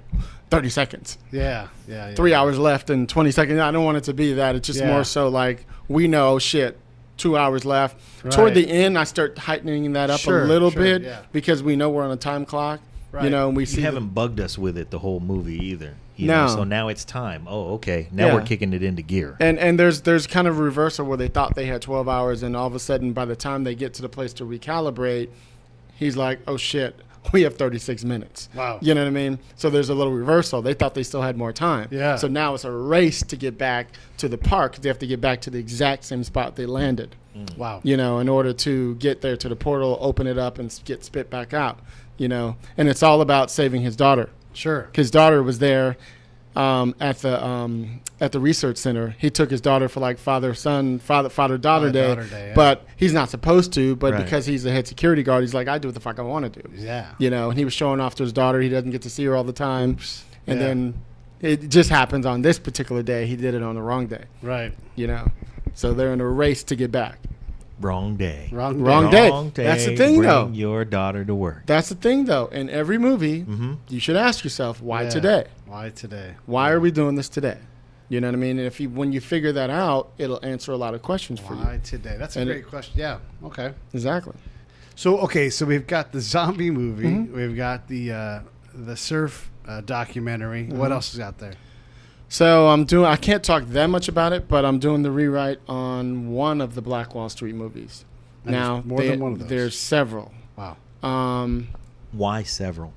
Speaker 3: 30 seconds.
Speaker 1: Yeah.
Speaker 3: 3 hours left and 20 seconds. I don't want it to be that. It's just
Speaker 1: Yeah.
Speaker 3: more so like we know, shit, 2 hours left.
Speaker 1: Right.
Speaker 3: Toward the end, I start heightening that up
Speaker 1: Sure,
Speaker 3: a little
Speaker 1: sure,
Speaker 3: bit
Speaker 1: yeah.
Speaker 3: because we know we're on a time clock.
Speaker 1: Right.
Speaker 3: And we see
Speaker 2: You haven't bugged us with it the whole movie either.
Speaker 3: No.
Speaker 2: So now it's time. Oh, okay. Now
Speaker 3: Yeah.
Speaker 2: we're kicking it into gear.
Speaker 3: And there's kind of a reversal where they thought they had 12 hours, and all of a sudden, by the time they get to the place to recalibrate, he's like, oh, shit, we have 36 minutes.
Speaker 1: Wow.
Speaker 3: You know what I mean? So there's a little reversal. They thought they still had more time.
Speaker 1: Yeah.
Speaker 3: So now it's a race to get back to the park 'cause they have to get back to the exact same spot they landed.
Speaker 1: Wow.
Speaker 3: In order to get there to the portal, open it up, and get spit back out, And it's all about saving his daughter.
Speaker 1: Sure.
Speaker 3: His daughter was there at the research center. He took his daughter for like father-daughter day,
Speaker 1: Father-daughter day, yeah.
Speaker 3: but he's not supposed to. But
Speaker 2: Right.
Speaker 3: because he's the head security guard, he's like, I do what the fuck I want to do.
Speaker 1: Yeah.
Speaker 3: And he was showing off to his daughter. He doesn't get to see her all the time. And
Speaker 1: Yeah.
Speaker 3: then it just happens on this particular day. He did it on the wrong day,
Speaker 1: Right.
Speaker 3: So they're in a race to get back.
Speaker 2: Wrong day.
Speaker 3: Wrong day. That's the thing,
Speaker 2: Bring
Speaker 3: though.
Speaker 2: your daughter to work.
Speaker 3: That's the thing, though. In every movie, you should ask yourself, why
Speaker 1: Yeah.
Speaker 3: today?
Speaker 1: Why today?
Speaker 3: Why are we doing this today? You know what I mean? And when you figure that out, it'll answer a lot of questions for
Speaker 1: Why
Speaker 3: you.
Speaker 1: today? That's a
Speaker 3: And
Speaker 1: great question. Yeah. Okay.
Speaker 3: Exactly.
Speaker 1: So we've got the zombie movie. We've got the surf documentary. What else is out there?
Speaker 3: So I can't talk that much about it, but I'm doing the rewrite on one of the Black Wall Street movies.
Speaker 1: And
Speaker 3: Now,
Speaker 1: there's more than one of those.
Speaker 3: There's several.
Speaker 1: Wow.
Speaker 2: Why several?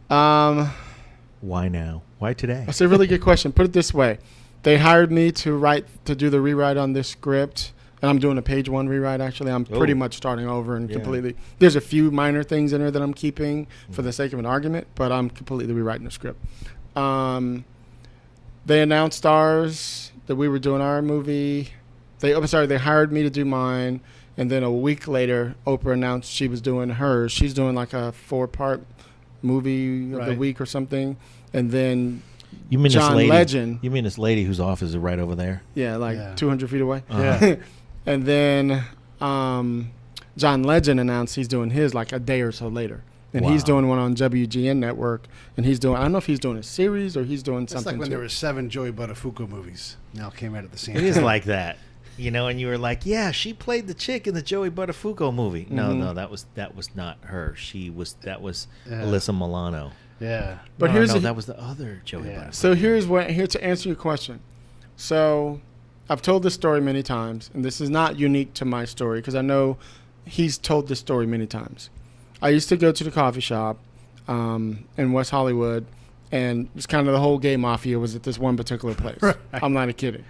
Speaker 2: Why now? Why today?
Speaker 3: That's a really good question. Put it this way. They hired me to do the rewrite on this script, and I'm doing a page 1 rewrite, actually. I'm pretty much starting over and completely. There's a few minor things in there that I'm keeping for the sake of an argument, but I'm completely rewriting the script. They announced stars that we were doing our movie. They hired me to do mine, and then a week later, Oprah announced she was doing hers. She's doing like a 4-part movie of the week or something, and then
Speaker 2: You mean
Speaker 3: John
Speaker 2: this lady?
Speaker 3: Legend.
Speaker 2: You mean this lady whose office is right over there?
Speaker 3: 200 feet away.
Speaker 1: Yeah.
Speaker 3: And then John Legend announced he's doing his like a day or so later. And he's doing one on WGN Network. And I don't know if he's doing a series or he's doing
Speaker 1: It's
Speaker 3: something.
Speaker 1: like when
Speaker 3: too.
Speaker 1: there were 7 Joey Buttafuoco movies. Now came out at the same
Speaker 2: It
Speaker 1: time.
Speaker 2: is like that, and you were like, yeah, she played the chick in the Joey Buttafuoco movie. No, that was not her. That was Alyssa Milano.
Speaker 1: Yeah.
Speaker 3: But
Speaker 2: that was the other Joey Buttafuoco.
Speaker 3: So here to answer your question. So I've told this story many times, and this is not unique to my story because I know he's told this story many times. I used to go to the coffee shop in West Hollywood, and it was kind of the whole gay mafia was at this one particular place. Right. I'm not kidding.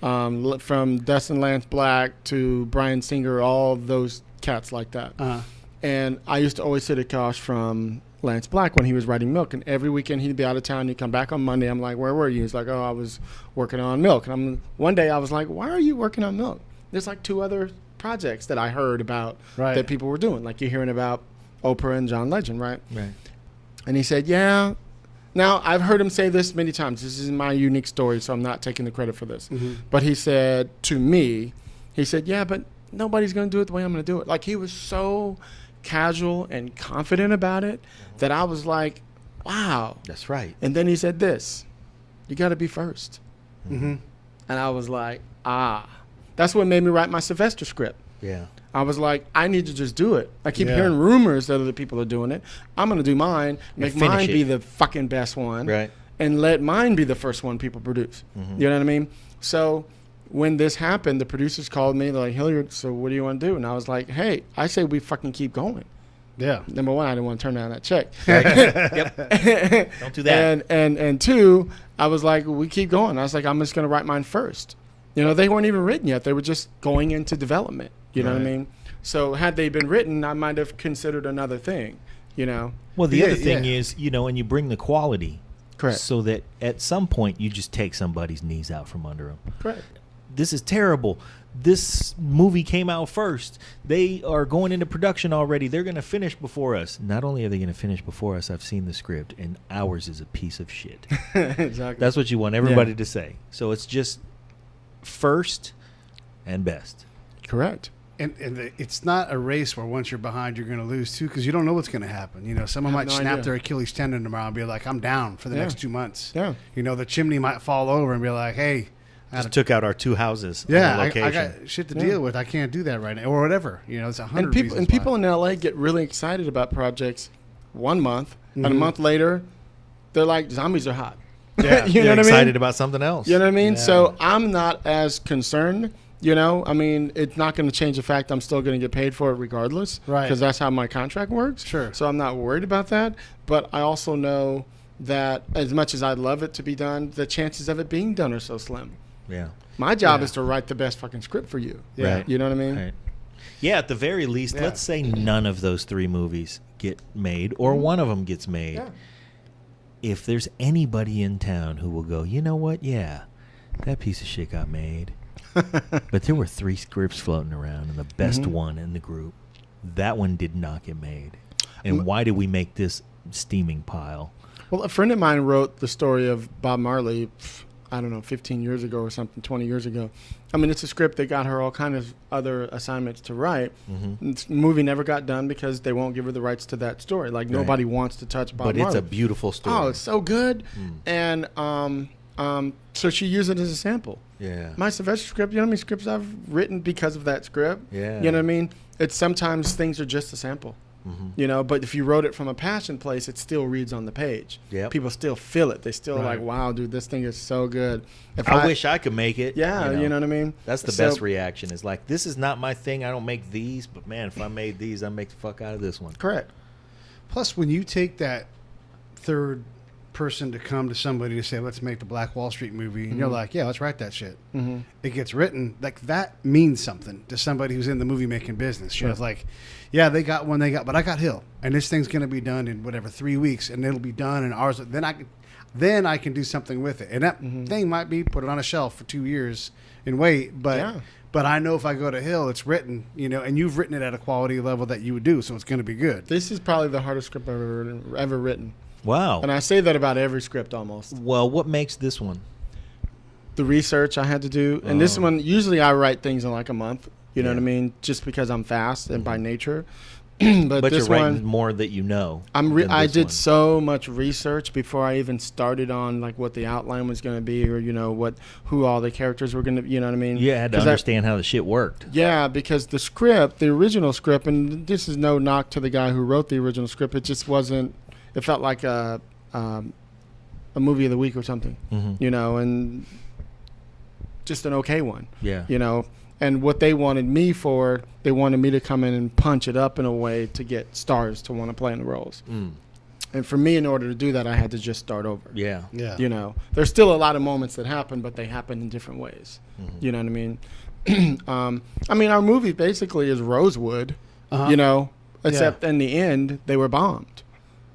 Speaker 3: From Dustin Lance Black to Bryan Singer, all those cats like that. And I used to always sit across from Lance Black when he was writing Milk, and every weekend he'd be out of town. He'd come back on Monday. I'm like, where were you? He's like, oh, I was working on Milk. And one day I was like, why are you working on Milk? There's like 2 other projects that I heard about that people were doing. Like you're hearing about Oprah and John Legend, right?
Speaker 2: Right.
Speaker 3: And he said, yeah. Now, I've heard him say this many times. This is my unique story, so I'm not taking the credit for this. But he said to me, yeah, but nobody's going to do it the way I'm going to do it. Like he was so casual and confident about it that I was like, wow.
Speaker 2: That's right.
Speaker 3: And then he said this, you got to be first. And I was like, that's what made me write my Sylvester script.
Speaker 2: Yeah.
Speaker 3: I was like, I need to just do it. I keep hearing rumors that other people are doing it. I'm going to do mine, make mine be the fucking best one,
Speaker 2: right?
Speaker 3: And let mine be the first one people produce. You know what I mean? So when this happened, the producers called me. They're like, Hilliard, so what do you want to do? And I was like, hey, I say we fucking keep going.
Speaker 1: Yeah.
Speaker 3: Number one, I didn't want to turn down that check.
Speaker 2: Yep. Don't do that.
Speaker 3: And 2, I was like, we keep going. I was like, I'm just going to write mine first. They weren't even written yet. They were just going into development. You know what I mean? So had they been written, I might have considered another thing,
Speaker 2: Well, the other thing is, and you bring the quality.
Speaker 3: Correct.
Speaker 2: So that at some point you just take somebody's knees out from under them.
Speaker 3: Correct.
Speaker 2: This is terrible. This movie came out first. They are going into production already. They're going to finish before us. Not only are they going to finish before us, I've seen the script, and ours is a piece of shit.
Speaker 3: Exactly.
Speaker 2: That's what you want everybody to say. So it's just first and best.
Speaker 3: Correct.
Speaker 1: And it's not a race where once you're behind, you're going to lose, too, because you don't know what's going to happen. Someone might snap their Achilles tendon tomorrow and be like, I'm down for the next 2 months.
Speaker 3: Yeah.
Speaker 1: The chimney might fall over and be like, hey.
Speaker 2: Just took out our 2 houses.
Speaker 1: Yeah,
Speaker 2: on location.
Speaker 1: I got shit to deal with. I can't do that right now. Or whatever. It's 100 reasons
Speaker 3: and people in L.A. get really excited about projects 1 month, and a month later, they're like, zombies are hot.
Speaker 1: Yeah.
Speaker 3: You know what I mean?
Speaker 2: Excited about something else.
Speaker 3: You know what I mean?
Speaker 1: Yeah.
Speaker 3: So I'm not as concerned. It's not going to change the fact I'm still going to get paid for it regardless.
Speaker 1: Right.
Speaker 3: Because that's how my contract works.
Speaker 1: Sure.
Speaker 3: So I'm not worried about that. But I also know that as much as I'd love it to be done, the chances of it being done are so slim.
Speaker 2: Yeah.
Speaker 3: My job is to write the best fucking script for you.
Speaker 1: Yeah.
Speaker 2: Right.
Speaker 3: You know what I mean?
Speaker 2: Right. Yeah, at the very least, let's say none of those 3 movies get made, or one of them gets made.
Speaker 3: Yeah.
Speaker 2: If there's anybody in town who will go, you know what? Yeah, that piece of shit got made. But there were 3 scripts floating around, and the best one in the group, that one did not get made. And why did we make this steaming pile?
Speaker 3: Well, a friend of mine wrote the story of Bob Marley I don't know, 15 years ago or something, 20 years ago. I mean, it's a script that got her all kind of other assignments to write. The movie never got done because they won't give her the rights to that story. Like, nobody wants to touch Bob Marley.
Speaker 2: But it's a beautiful story.
Speaker 3: Oh, it's so good. And so she used it as a sample.
Speaker 2: Yeah.
Speaker 3: My Sylvester script, you know how many scripts I've written because of that script?
Speaker 2: Yeah.
Speaker 3: You know what I mean? It's sometimes things are just a sample. You know, but if you wrote it from a passion place, it still reads on the page.
Speaker 2: Yep.
Speaker 3: People still feel it. They still like, wow, dude, this thing is so good. If
Speaker 2: I wish I could make it.
Speaker 3: Yeah, you know what I mean?
Speaker 2: That's the best reaction. Is like, this is not my thing. I don't make these, but man, if I made these, I'd make the fuck out of this one.
Speaker 3: Correct.
Speaker 1: Plus, when you take that third person to come to somebody to say, let's make the Black Wall Street movie, and you're like, yeah, let's write that shit. It gets written. Like, that means something to somebody who's in the movie making business. Sure. You know, it's like, yeah, they got one, but I got Hill, and this thing's going to be done in whatever 3 weeks, and it'll be done in ours. Then I can do something with it, and that thing might be put it on a shelf for 2 years and wait. But I know if I go to Hill, it's written, you know, and you've written it at a quality level that you would do, so it's going to be good.
Speaker 3: This is probably the hardest script I've ever written.
Speaker 2: Wow.
Speaker 3: And I say that about every script almost.
Speaker 2: Well, what makes this one?
Speaker 3: The research I had to do, and this one, usually I write things in like a month. You know what I mean? Just because I'm fast and by nature. but
Speaker 2: But
Speaker 3: this
Speaker 2: you're writing
Speaker 3: one,
Speaker 2: more that you know.
Speaker 3: I did so much research before I even started on like what the outline was going to be, or you know who all the characters were going to. You know what I mean?
Speaker 2: You had to understand how the shit worked.
Speaker 3: Yeah, because the script, the original script, and this is no knock to the guy who wrote the original script. It just wasn't. It felt like a movie of the week or something. You know, and just an okay one.
Speaker 2: Yeah.
Speaker 3: You know. And what they wanted me for, they wanted me to come in and punch it up in a way to get stars to want to play in the roles. And for me, in order to do that, I had to just start over.
Speaker 2: Yeah.
Speaker 1: Yeah.
Speaker 3: You know, there's still a lot of moments that happen, but they happen in different ways. You know what I mean? I mean, our movie basically is Rosewood, you know, except in the end, they were bombed.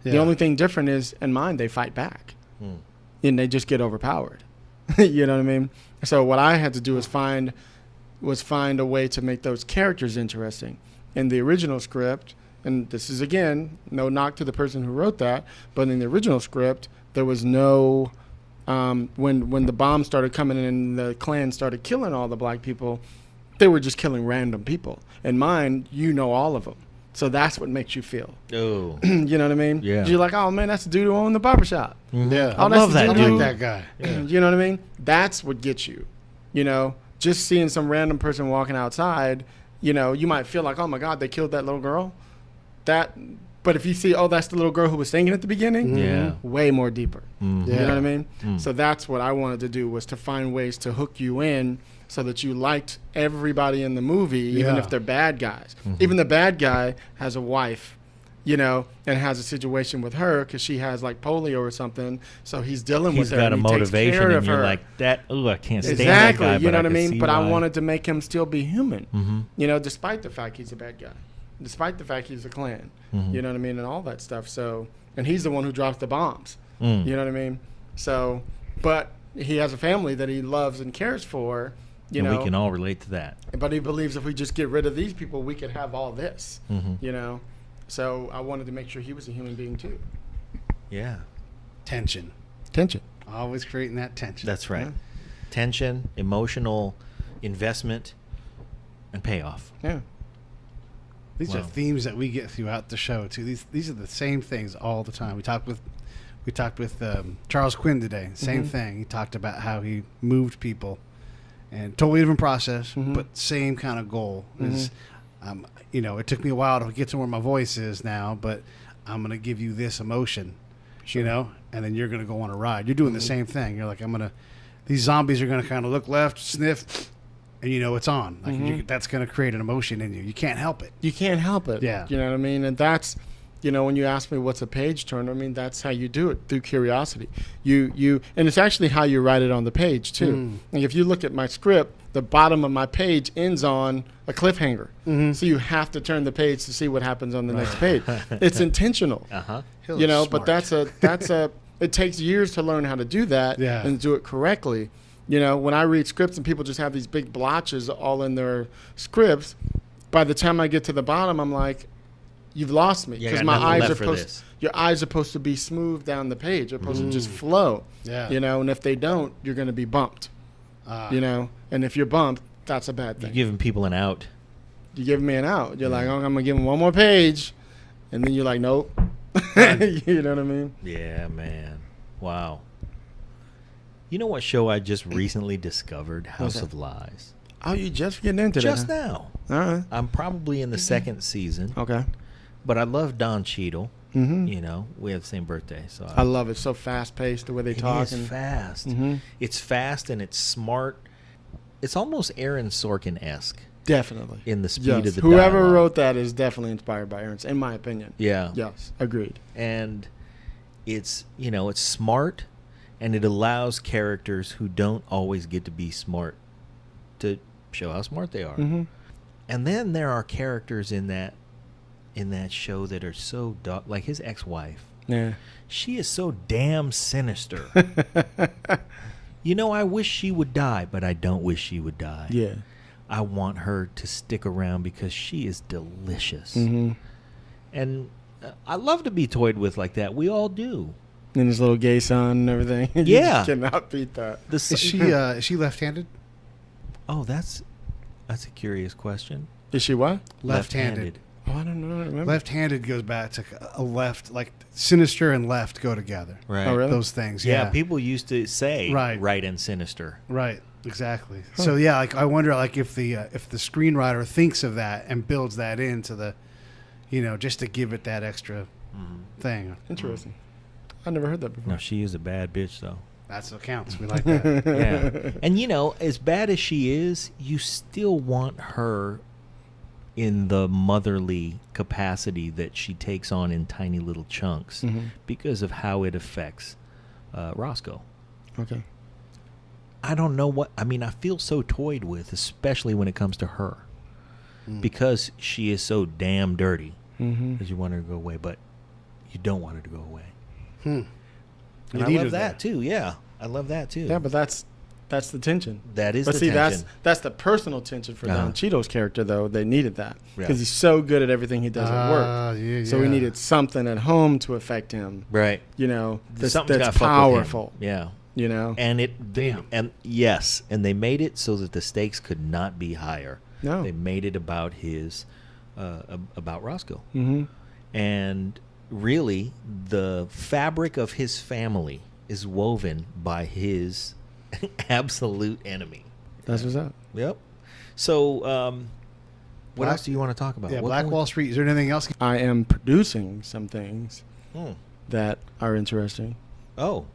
Speaker 1: Yeah.
Speaker 3: The only thing different is, in mine, they fight back. And they just get overpowered. You know what I mean? So what I had to do is find a way to make those characters interesting. In the original script, and this is, again, no knock to the person who wrote that, but in the original script, there was no, when the bombs started coming in and the Klan started killing all the black people, they were just killing random people. In mine, you know all of them. So that's what makes you feel.
Speaker 2: Oh.
Speaker 3: You know what I mean?
Speaker 2: Yeah.
Speaker 3: You're like, oh, man, that's the dude who owned the barbershop.
Speaker 1: Yeah.
Speaker 3: Oh,
Speaker 1: I
Speaker 3: that's
Speaker 1: love
Speaker 3: the
Speaker 1: that
Speaker 3: dude
Speaker 1: dude.
Speaker 3: who-
Speaker 1: That guy.
Speaker 2: Yeah.
Speaker 3: You know what I mean? That's what gets you. You know, just seeing some random person walking outside, you know, you might feel like, oh my God, they killed that little girl. But if you see, oh, that's the little girl who was singing at the beginning,
Speaker 2: Yeah.
Speaker 3: way more deeper. You know what I mean?
Speaker 2: Mm.
Speaker 3: So that's what I wanted to do, was to find ways to hook you in so that you liked everybody in the movie, even
Speaker 1: Yeah.
Speaker 3: if they're bad guys. Even the bad guy has a wife, you know, and has a situation with her because she has like polio or something. So he's dealing
Speaker 2: He's
Speaker 3: with her.
Speaker 2: got a
Speaker 3: and he takes
Speaker 2: motivation,
Speaker 3: care
Speaker 2: and
Speaker 3: of
Speaker 2: you're
Speaker 3: her.
Speaker 2: like, that, oh, I can't stand
Speaker 3: Exactly,
Speaker 2: that guy.
Speaker 3: you know what I
Speaker 2: can
Speaker 3: mean?
Speaker 2: see
Speaker 3: But I
Speaker 2: why.
Speaker 3: wanted to make him still be human,
Speaker 2: Mhm.
Speaker 3: you know, despite the fact he's a bad guy, despite the fact he's a Klan, you know what I mean, and all that stuff. So, and he's the one who drops the bombs, you know what I mean? So, but he has a family that he loves and cares for, you
Speaker 2: And
Speaker 3: know.
Speaker 2: we can all relate to that.
Speaker 3: But he believes if we just get rid of these people, we could have all this, you know. So I wanted to make sure he was a human being too.
Speaker 2: Yeah.
Speaker 1: Tension.
Speaker 3: Tension.
Speaker 1: Always creating that tension.
Speaker 2: That's right.
Speaker 3: Yeah.
Speaker 2: Tension, emotional investment, and payoff.
Speaker 3: Yeah.
Speaker 1: These
Speaker 2: Wow.
Speaker 1: are themes that we get throughout the show too. These are the same things all the time. We talked with Charles Quinn today. Same thing. He talked about how he moved people, and totally different process, but same kind of goal. Is you know, it took me a while to get to where my voice is now, but I'm gonna give you this emotion, you know, and then you're gonna go on a ride. You're doing the same thing. You're like, these zombies are gonna kind of look left, sniff, and you know it's on. Like that's gonna create an emotion in you. You can't help it.
Speaker 3: You can't help it.
Speaker 1: Yeah.
Speaker 3: You know what I mean? And that's, you know, when you ask me what's a page turner, I mean, that's how you do it, through curiosity. And it's actually how you write it on the page too. Like if you look at my script, the bottom of my page ends on a cliffhanger. So you have to turn the page to see what happens on the next page. It's intentional.
Speaker 1: Hill's
Speaker 3: You know,
Speaker 1: smart.
Speaker 3: but it takes years to learn how to do that and do it correctly. You know, when I read scripts and people just have these big blotches all in their scripts, by the time I get to the bottom, I'm like, you've lost me
Speaker 2: Yeah,
Speaker 3: because
Speaker 2: got
Speaker 3: my
Speaker 2: nothing
Speaker 3: eyes
Speaker 2: left
Speaker 3: are
Speaker 2: for
Speaker 3: supposed.
Speaker 2: this.
Speaker 3: Your eyes are supposed to be smooth down the page. They're supposed to just flow.
Speaker 1: Yeah.
Speaker 3: You know, and if they don't, you're going to be bumped. You know, and if you're bumped, that's a bad
Speaker 2: You're
Speaker 3: thing.
Speaker 2: giving people an out.
Speaker 3: You give me an out. You're like, oh, I'm going to give them one more page. And then you're like, nope. You know what I mean?
Speaker 2: Yeah, man. Wow. You know what show I just recently discovered? House
Speaker 3: that?
Speaker 2: of Lies.
Speaker 3: Oh, you just getting into
Speaker 2: Just
Speaker 3: that?
Speaker 2: now.
Speaker 3: All right.
Speaker 2: I'm probably in the second season,
Speaker 3: Okay.
Speaker 2: but I love Don Cheadle.
Speaker 3: Mm-hmm.
Speaker 2: You know, we have the same birthday, so
Speaker 3: I love it. So fast paced the way they
Speaker 2: it
Speaker 3: talk.
Speaker 2: is
Speaker 3: And
Speaker 2: fast.
Speaker 3: Mhm.
Speaker 2: It's fast and it's smart. It's almost Aaron Sorkin-esque
Speaker 3: definitely.
Speaker 2: in the speed
Speaker 3: Yes.
Speaker 2: of the
Speaker 3: Whoever
Speaker 2: dialogue.
Speaker 3: wrote that is definitely inspired by Aaron's, in my opinion.
Speaker 2: Yeah.
Speaker 3: Yes. Agreed.
Speaker 2: And it's, you know, it's smart, and it allows characters who don't always get to be smart to show how smart they are.
Speaker 3: Mm-hmm.
Speaker 2: And then there are characters in that show that are so like his ex-wife.
Speaker 3: Yeah.
Speaker 2: She is so damn sinister. You know, I wish she would die, but I don't wish she would die.
Speaker 3: Yeah.
Speaker 2: I want her to stick around because she is delicious.
Speaker 3: Mm-hmm.
Speaker 2: And I love to be toyed with like that. We all do.
Speaker 3: And his little gay son and everything. You
Speaker 2: Yeah.
Speaker 3: just cannot beat that.
Speaker 1: Is she left-handed?
Speaker 2: Oh, that's a curious question.
Speaker 3: Is she what?
Speaker 1: Left-handed.
Speaker 3: Oh, I don't know. I don't remember.
Speaker 1: Left-handed goes back to a left, like sinister and left go together.
Speaker 2: Right.
Speaker 3: Oh, really?
Speaker 1: Those things.
Speaker 2: Yeah,
Speaker 1: Yeah.
Speaker 2: people used to say
Speaker 1: Right.
Speaker 2: and sinister.
Speaker 1: Right. Exactly. So yeah, like I wonder, like if the screenwriter thinks of that and builds that into the, you know, just to give it that extra thing.
Speaker 3: Interesting. I never heard that before.
Speaker 2: No, she is a bad bitch, though.
Speaker 1: That's what counts. We like that.
Speaker 2: Yeah. And, you know, as bad as she is, you still want her in the motherly capacity that she takes on in tiny little chunks because of how it affects Roscoe.
Speaker 3: Okay.
Speaker 2: I don't know what... I mean, I feel so toyed with, especially when it comes to her. Because she is so damn dirty.
Speaker 3: Mm-hmm.
Speaker 2: Because you want her to go away, but you don't want her to go away. And
Speaker 1: You
Speaker 2: I
Speaker 1: need
Speaker 2: love
Speaker 1: her
Speaker 2: that,
Speaker 1: there.
Speaker 2: too. Yeah, I love that, too.
Speaker 3: Yeah, but that's the tension.
Speaker 2: That is
Speaker 3: But
Speaker 2: the
Speaker 3: see,
Speaker 2: tension.
Speaker 3: that's the personal tension for
Speaker 2: Uh-huh.
Speaker 3: Don Cheadle's character, though. They needed that
Speaker 2: Yeah.
Speaker 3: because he's so good at everything he does at work.
Speaker 1: Yeah,
Speaker 3: So we
Speaker 1: yeah.
Speaker 3: needed something at home to affect him.
Speaker 2: Right.
Speaker 3: You know, that's
Speaker 2: Something's gotta fuck with him.
Speaker 3: powerful.
Speaker 2: Yeah.
Speaker 3: You know,
Speaker 2: And it...
Speaker 1: Damn.
Speaker 2: And yes, and they made it so that the stakes could not be higher.
Speaker 3: No.
Speaker 2: They made it about his... about Roscoe.
Speaker 3: Mm-hmm.
Speaker 2: And really, the fabric of his family is woven by his absolute enemy.
Speaker 3: That's what's up.
Speaker 2: Yep. So, what
Speaker 1: Black-
Speaker 2: else do you want to talk about?
Speaker 1: Yeah,
Speaker 2: What
Speaker 1: Black
Speaker 2: can we-
Speaker 1: Wall Street. Is there anything else?
Speaker 3: I am producing some things
Speaker 2: Hmm.
Speaker 3: that are interesting.
Speaker 2: Oh,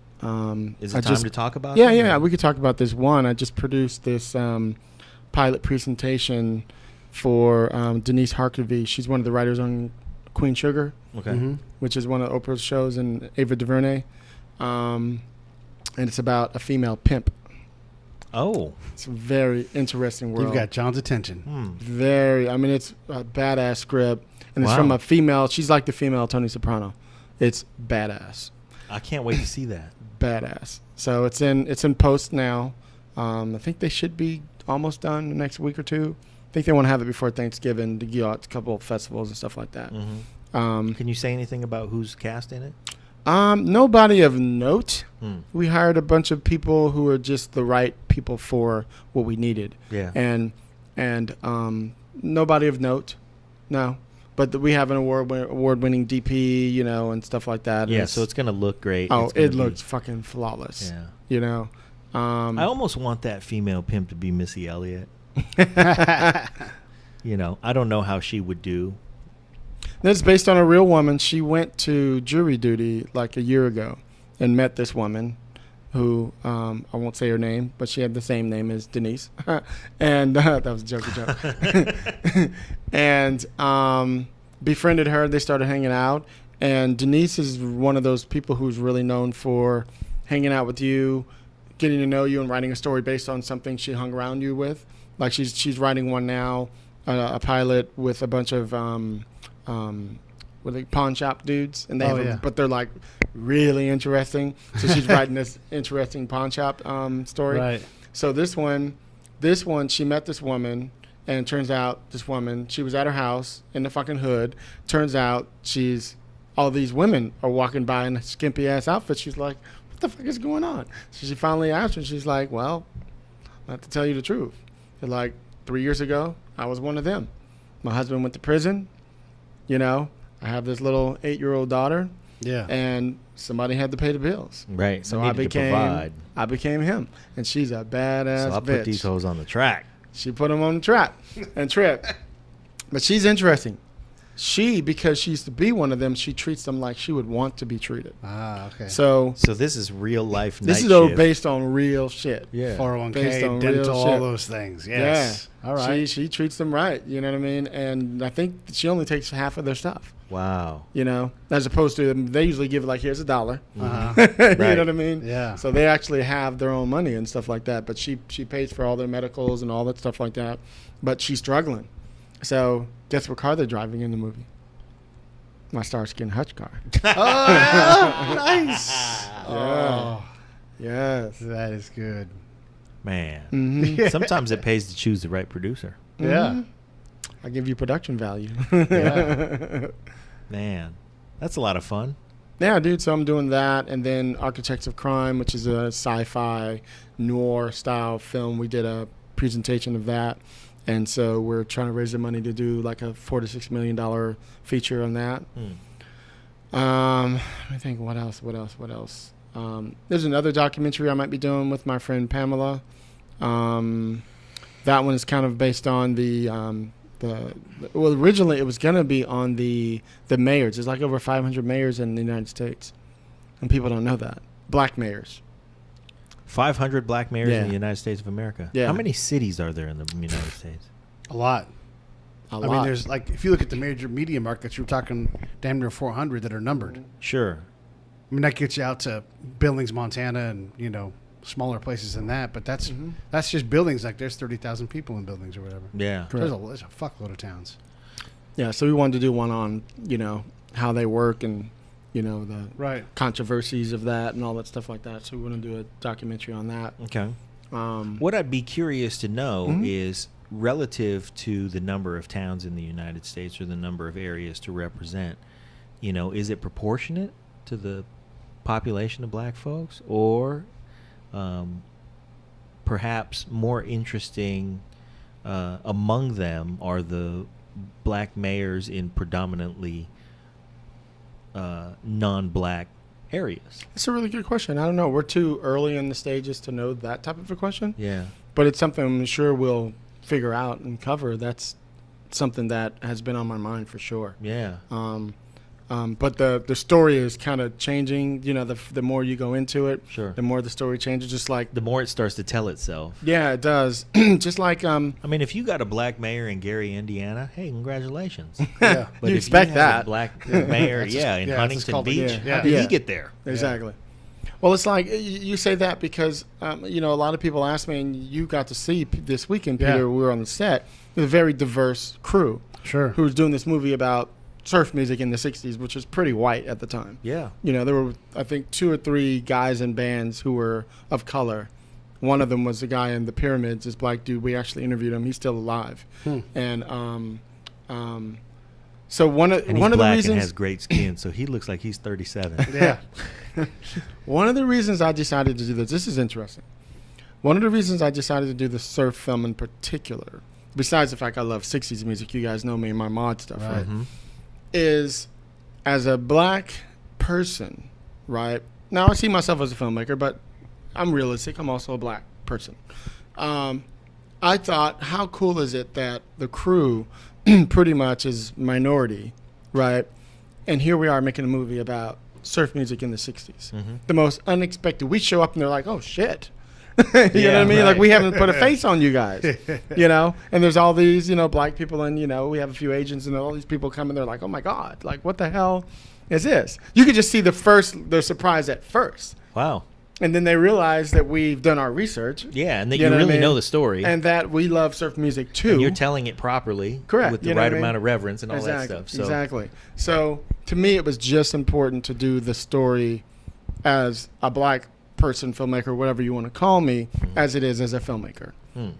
Speaker 2: is
Speaker 3: I
Speaker 2: it time
Speaker 3: just-
Speaker 2: to talk about
Speaker 3: Yeah,
Speaker 2: them?
Speaker 3: yeah. We could talk about this one. I just produced this pilot presentation for Denise Harkavy. She's one of the writers on Queen Sugar,
Speaker 2: Okay.
Speaker 1: Mm-hmm.
Speaker 3: which is one of Oprah's shows, and Ava DuVernay. And it's about a female pimp.
Speaker 2: Oh.
Speaker 3: It's a very interesting world.
Speaker 1: You've got John's attention.
Speaker 3: I mean, it's a badass script. And it's
Speaker 2: Wow.
Speaker 3: from a female. She's like the female Tony Soprano. It's badass.
Speaker 2: I can't wait to see that.
Speaker 3: Badass. So it's in post now. I think they should be almost done the next week or two. I think they want to have it before Thanksgiving to go out to a couple of festivals and stuff like that.
Speaker 2: Can you say anything about who's cast in it?
Speaker 3: Nobody of note.
Speaker 2: Hmm.
Speaker 3: We hired a bunch of people who are just the right people for what we needed.
Speaker 2: Yeah.
Speaker 3: And nobody of note. No. But we have an award-winning DP, you know, and stuff like that.
Speaker 2: Yeah,
Speaker 3: And
Speaker 2: so it's going to look great.
Speaker 3: oh,
Speaker 2: It's gonna
Speaker 3: it
Speaker 2: be-
Speaker 3: looks fucking flawless.
Speaker 2: Yeah.
Speaker 3: You know.
Speaker 2: I almost want that female pimp to be Missy Elliott. You know, I don't know how she would do.
Speaker 3: This is based on a real woman. She went to jury duty like a year ago and met this woman who, I won't say her name, but she had the same name as Denise. And that was a joke. And befriended her. They started hanging out. And Denise is one of those people who's really known for hanging out with you, getting to know you, and writing a story based on something she hung around you with. Like she's writing one now, a pilot with a bunch of pawn shop dudes, and they but they're like really interesting. So she's writing this interesting pawn shop story.
Speaker 1: Right.
Speaker 3: So this one, she met this woman, And turns out this woman, she was at her house in the fucking hood. Turns out all these women are walking by in a skimpy ass outfit. She's like, what the fuck is going on? So she finally asked her, and she's like, well, I have to tell you the truth. They're like, 3 years ago, I was one of them. My husband went to prison. You know, I have this little 8-year-old daughter.
Speaker 1: Yeah.
Speaker 3: And somebody had to pay the bills.
Speaker 2: Right.
Speaker 3: So
Speaker 2: I
Speaker 3: became him. And she's a badass
Speaker 2: So I
Speaker 3: bitch.
Speaker 2: put these hoes on the track.
Speaker 3: She put them on the trap and trip. But she's interesting. Because she used to be one of them, she treats them like she would want to be treated.
Speaker 1: Ah, okay.
Speaker 3: So
Speaker 2: this is real life.
Speaker 3: this
Speaker 2: night
Speaker 3: is
Speaker 2: shift.
Speaker 3: based on real shit.
Speaker 2: Yeah.
Speaker 1: 401k,
Speaker 3: Based on
Speaker 1: dental,
Speaker 3: real
Speaker 1: all
Speaker 3: shit.
Speaker 1: those things. Yes.
Speaker 3: Yeah.
Speaker 1: All right.
Speaker 3: She treats them right. You know what I mean? And I think she only takes half of their stuff.
Speaker 2: Wow.
Speaker 3: You know, as opposed to they usually give like, here's $1.
Speaker 1: Uh-huh.
Speaker 3: You
Speaker 2: Right.
Speaker 3: know what I mean?
Speaker 1: Yeah.
Speaker 3: So they actually have their own money and stuff like that. But she pays for all their medicals and all that stuff like that. But she's struggling. So guess what car they're driving in the movie? My Starsky and Hutch car.
Speaker 1: Oh, nice.
Speaker 3: Yeah. Yes.
Speaker 1: That is good.
Speaker 2: Man.
Speaker 3: Mm-hmm.
Speaker 2: Sometimes it pays to choose the right producer.
Speaker 1: Yeah.
Speaker 3: I give you production value.
Speaker 1: Yeah.
Speaker 2: Man. That's a lot of fun.
Speaker 3: Yeah, dude. So I'm doing that, and then Architects of Crime, which is a sci-fi noir style film. We did a presentation of that, and so we're trying to raise the money to do like a $4 to $6 million feature on that. Let me think. What else? There's another documentary I might be doing with my friend Pamela. That one is kind of based on well, originally it was going to be on the mayors. There's like over 500 mayors in the United States, and people don't know that. Black mayors.
Speaker 2: 500 black mayors
Speaker 3: Yeah.
Speaker 2: in the United States of America.
Speaker 3: Yeah.
Speaker 2: How many cities are there in the United States?
Speaker 1: A lot.
Speaker 3: A
Speaker 1: I
Speaker 3: lot.
Speaker 1: mean, there's like, if you look at the major media markets, you're talking damn near 400 that are numbered.
Speaker 2: Sure.
Speaker 1: I mean, that gets you out to Billings, Montana, and, you know, smaller places than that. But that's just Billings. Like, there's 30,000 people in Billings or whatever.
Speaker 2: Yeah.
Speaker 1: There's a fuckload of towns.
Speaker 3: Yeah, so we wanted to do one on, you know, how they work and, you know, the
Speaker 1: Right.
Speaker 3: controversies of that and all that stuff like that. So we want to do a documentary on that.
Speaker 2: Okay.
Speaker 3: Um,
Speaker 2: What I'd be curious to know
Speaker 3: Mhm.
Speaker 2: is relative to the number of towns in the United States or the number of areas to represent, you know, is it proportionate to the population of black folks, or perhaps more interesting among them are the black mayors in predominantly non-black areas?
Speaker 3: It's a really good question. I don't know. We're too early in the stages to know that type of a question.
Speaker 2: Yeah.
Speaker 3: But it's something I'm sure we'll figure out and cover. That's something that has been on my mind for sure.
Speaker 2: Yeah.
Speaker 3: But the story is kind of changing. You know, the more you go into it,
Speaker 2: Sure.
Speaker 3: the more the story changes. Just like,
Speaker 2: The more it starts to tell itself.
Speaker 3: yeah, it does. Just like,
Speaker 2: I mean, if you got a black mayor in Gary, Indiana, hey, congratulations.
Speaker 1: Yeah.
Speaker 2: But
Speaker 3: You
Speaker 2: if
Speaker 3: expect
Speaker 2: you have
Speaker 3: that.
Speaker 2: a black mayor,
Speaker 1: That's just-
Speaker 2: yeah, in
Speaker 1: yeah, it's just
Speaker 2: Huntington
Speaker 1: called the-
Speaker 2: Beach,
Speaker 1: yeah.
Speaker 2: how did
Speaker 3: Yeah.
Speaker 2: he get there?
Speaker 3: exactly. Well, it's like you say that because, you know, a lot of people ask me, and you got to see this weekend, Peter,
Speaker 1: Yeah.
Speaker 3: we were on the set, with a very diverse crew
Speaker 1: Sure.
Speaker 3: who was doing this movie about surf music in the 60s, which was pretty white at the time.
Speaker 2: Yeah.
Speaker 3: You know, there were, I think, 2 or 3 guys in bands who were of color. One of them was the guy in the Pyramids, this black dude. We actually interviewed him. He's still alive. And so one of
Speaker 2: And he's
Speaker 3: the
Speaker 2: black
Speaker 3: reasons
Speaker 2: and has great skin, so he looks like he's 37.
Speaker 1: Yeah.
Speaker 3: one of the reasons I decided to do this is interesting. One of the reasons I decided to do the surf film in particular, besides the fact I love 60s music, you guys know me and my mod stuff, right?
Speaker 2: Mhm.
Speaker 3: Is as a black person, right? Now I see myself as a filmmaker, but I'm realistic. I'm also a black person. I thought, how cool is it that the crew pretty much is minority, right? And here we are making a movie about surf music in the 60s. The most unexpected. We show up and they're like, oh, shit. You know what I mean?
Speaker 2: right.
Speaker 3: Like, we haven't put a face on you guys, you know? And there's all these, you know, black people, and, you know, we have a few agents, and all these people come and they're like, oh, my God, like, what the hell is this? You could just see their surprise at first.
Speaker 2: Wow.
Speaker 3: And then they realize that we've done our research.
Speaker 2: Yeah, and that
Speaker 3: You
Speaker 2: you,
Speaker 3: know what I
Speaker 2: really
Speaker 3: mean?
Speaker 2: know the story.
Speaker 3: And that we love surf music, too.
Speaker 2: And you're telling it properly.
Speaker 3: Correct.
Speaker 2: With the
Speaker 3: You know
Speaker 2: right
Speaker 3: what I mean?
Speaker 2: amount of reverence and all
Speaker 3: exactly,
Speaker 2: that stuff. So,
Speaker 3: Exactly. So to me, it was just important to do the story as a black person, filmmaker, whatever you want to call me, as it is as a filmmaker.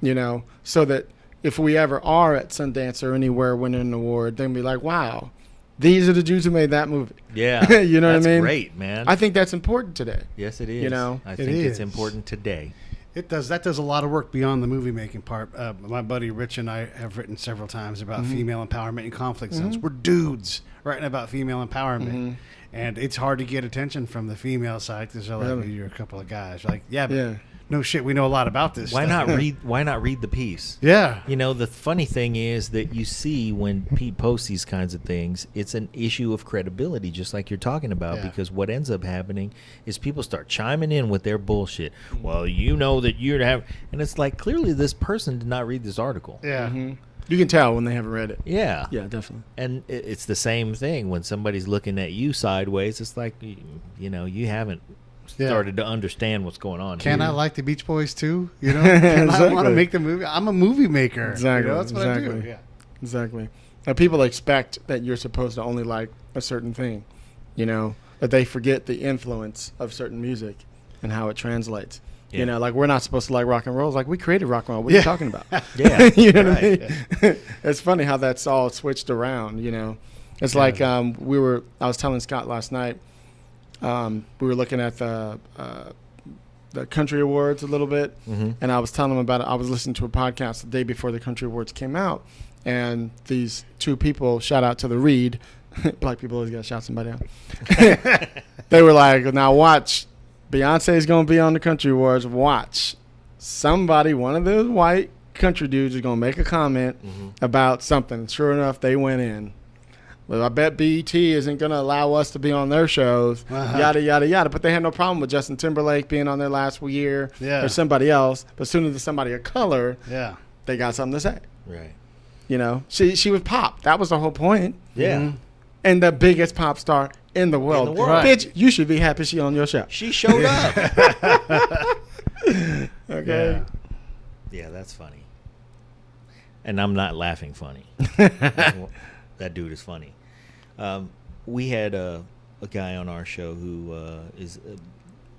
Speaker 3: You know, so that if we ever are at Sundance or anywhere winning an award, they're going to be like, wow, these are the dudes who made that movie.
Speaker 2: Yeah.
Speaker 3: You know what I mean?
Speaker 2: That's great, man.
Speaker 3: I think that's important today.
Speaker 2: Yes, it is.
Speaker 3: You know?
Speaker 2: I think it's important today.
Speaker 1: It does. That does a lot of work beyond the movie making part. My buddy Rich and I have written several times about female empowerment in conflict zones. We're dudes writing about female empowerment, and it's hard to get attention from the female side because they're like,
Speaker 3: Really?
Speaker 1: "You're a couple of guys." Like, yeah, but no shit. We know a lot about this.
Speaker 2: Why
Speaker 1: stuff.
Speaker 2: not read? Why not read the piece?
Speaker 1: Yeah.
Speaker 2: You know, the funny thing is that you see when Pete posts these kinds of things, it's an issue of credibility, just like you're talking about,
Speaker 1: Yeah.
Speaker 2: because what ends up happening is people start chiming in with their bullshit. Well, you know that you'd have, and it's like, clearly this person did not read this article.
Speaker 1: Yeah.
Speaker 3: You can tell when they haven't read it.
Speaker 2: Yeah.
Speaker 3: Yeah, definitely.
Speaker 2: And it's the same thing when somebody's looking at you sideways. It's like, you know, you haven't started to understand what's going on.
Speaker 1: Can
Speaker 2: here.
Speaker 1: I like the Beach Boys too? You know, Can I want to
Speaker 3: Exactly.
Speaker 1: make the movie? I'm a movie maker.
Speaker 3: Exactly.
Speaker 1: You know, that's what I do.
Speaker 3: Exactly.
Speaker 1: Yeah.
Speaker 3: Exactly. Now, people expect that you're supposed to only like a certain thing, you know, but they forget the influence of certain music and how it translates.
Speaker 2: Yeah.
Speaker 3: You know, like we're not supposed to like rock and roll. It's like we created rock and roll. What are you talking about?
Speaker 2: Yeah.
Speaker 3: You know
Speaker 2: right.
Speaker 3: what I mean? It's funny how that's all switched around, you know. It's like I was telling Scott last night, we were looking at the country awards a little bit, and I was telling him about it. I was listening to a podcast the day before the country awards came out, and these two people, shout out to the Reed, black people always gotta shout somebody out. They were like, now watch, Beyonce's gonna be on the country awards, watch. Somebody, one of those white country dudes is gonna make a comment about something. Sure enough, they went in. Well, I bet BET isn't going to allow us to be on their shows, yada, yada, yada. But they had no problem with Justin Timberlake being on there last year or somebody else. But as soon as there's somebody of color, they got something to say.
Speaker 2: Right.
Speaker 3: You know, she was pop. That was the whole point.
Speaker 2: Yeah.
Speaker 3: And the biggest pop star in the world.
Speaker 2: In the world.
Speaker 3: Bitch, you should be happy she on your show.
Speaker 2: She showed up.
Speaker 3: Okay.
Speaker 2: Yeah, that's funny. And I'm not laughing funny. That dude is funny. We had a guy on our show who is a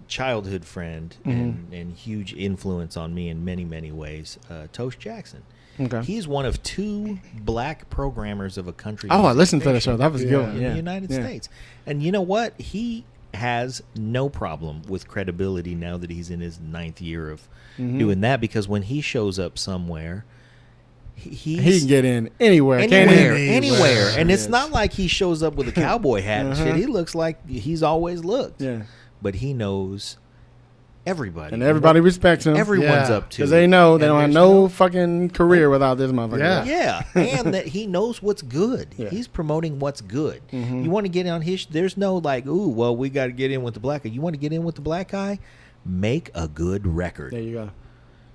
Speaker 2: childhood friend and huge influence on me in many, many ways, Toast Jackson.
Speaker 3: Okay.
Speaker 2: He's one of two black programmers of a country.
Speaker 3: Oh, I listened to the
Speaker 2: station
Speaker 3: show. That was a good one.
Speaker 2: in the United States. And you know what? He has no problem with credibility now that he's in his 9th year of doing that, because when he shows up somewhere, he
Speaker 3: can get in anywhere.
Speaker 2: Anywhere. And it's not like he shows up with a cowboy hat and shit. He looks like he's always looked.
Speaker 3: Yeah.
Speaker 2: But he knows everybody.
Speaker 3: And everybody respects him.
Speaker 2: Everyone's up to.
Speaker 3: Because they know they
Speaker 2: And
Speaker 3: don't have
Speaker 2: there's
Speaker 3: no fucking career without this motherfucker.
Speaker 1: Yeah.
Speaker 2: and that he knows what's good.
Speaker 3: Yeah.
Speaker 2: He's promoting what's good. You want to get on his, there's no like, ooh, well, we got to get in with the black guy. You want to get in with the black guy? Make a good record.
Speaker 3: There you go.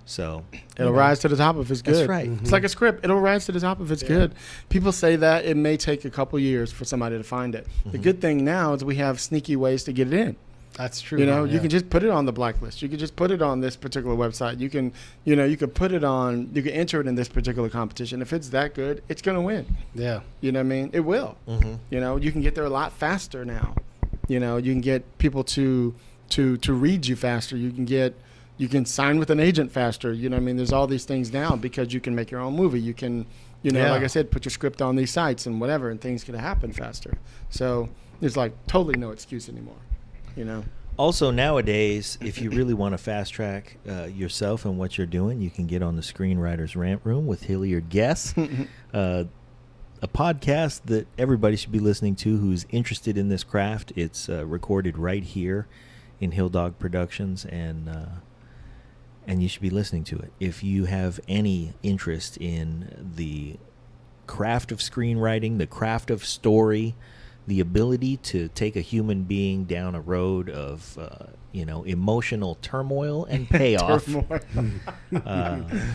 Speaker 2: So
Speaker 3: It'll rise to the top if it's good.
Speaker 2: That's right.
Speaker 3: It's like a script. It'll rise to the top if it's good. People say that it may take a couple years for somebody to find it. The good thing now is we have sneaky ways to get it in.
Speaker 1: That's true.
Speaker 3: You know, you can just put it on the blacklist. You can just put it on this particular website. You can, you can put it on, you can enter it in this particular competition. If it's that good, it's going to win.
Speaker 1: Yeah.
Speaker 3: You know what I mean? It will. You know, you can get there a lot faster now. You know, you can get people to read you faster. You can sign with an agent faster. You know what I mean? There's all these things now because you can make your own movie. You can, like I said, put your script on these sites and whatever, and things can happen faster. So there's like totally no excuse anymore, you know?
Speaker 2: also nowadays, if you really want to fast track yourself and what you're doing, you can get on the Screenwriter's Rant Room with Hilliard Guess, a podcast that everybody should be listening to who's interested in this craft. It's recorded right here in Hill Dog Productions, and you should be listening to it. If you have any interest in the craft of screenwriting, the craft of story, the ability to take a human being down a road of, emotional turmoil and payoff,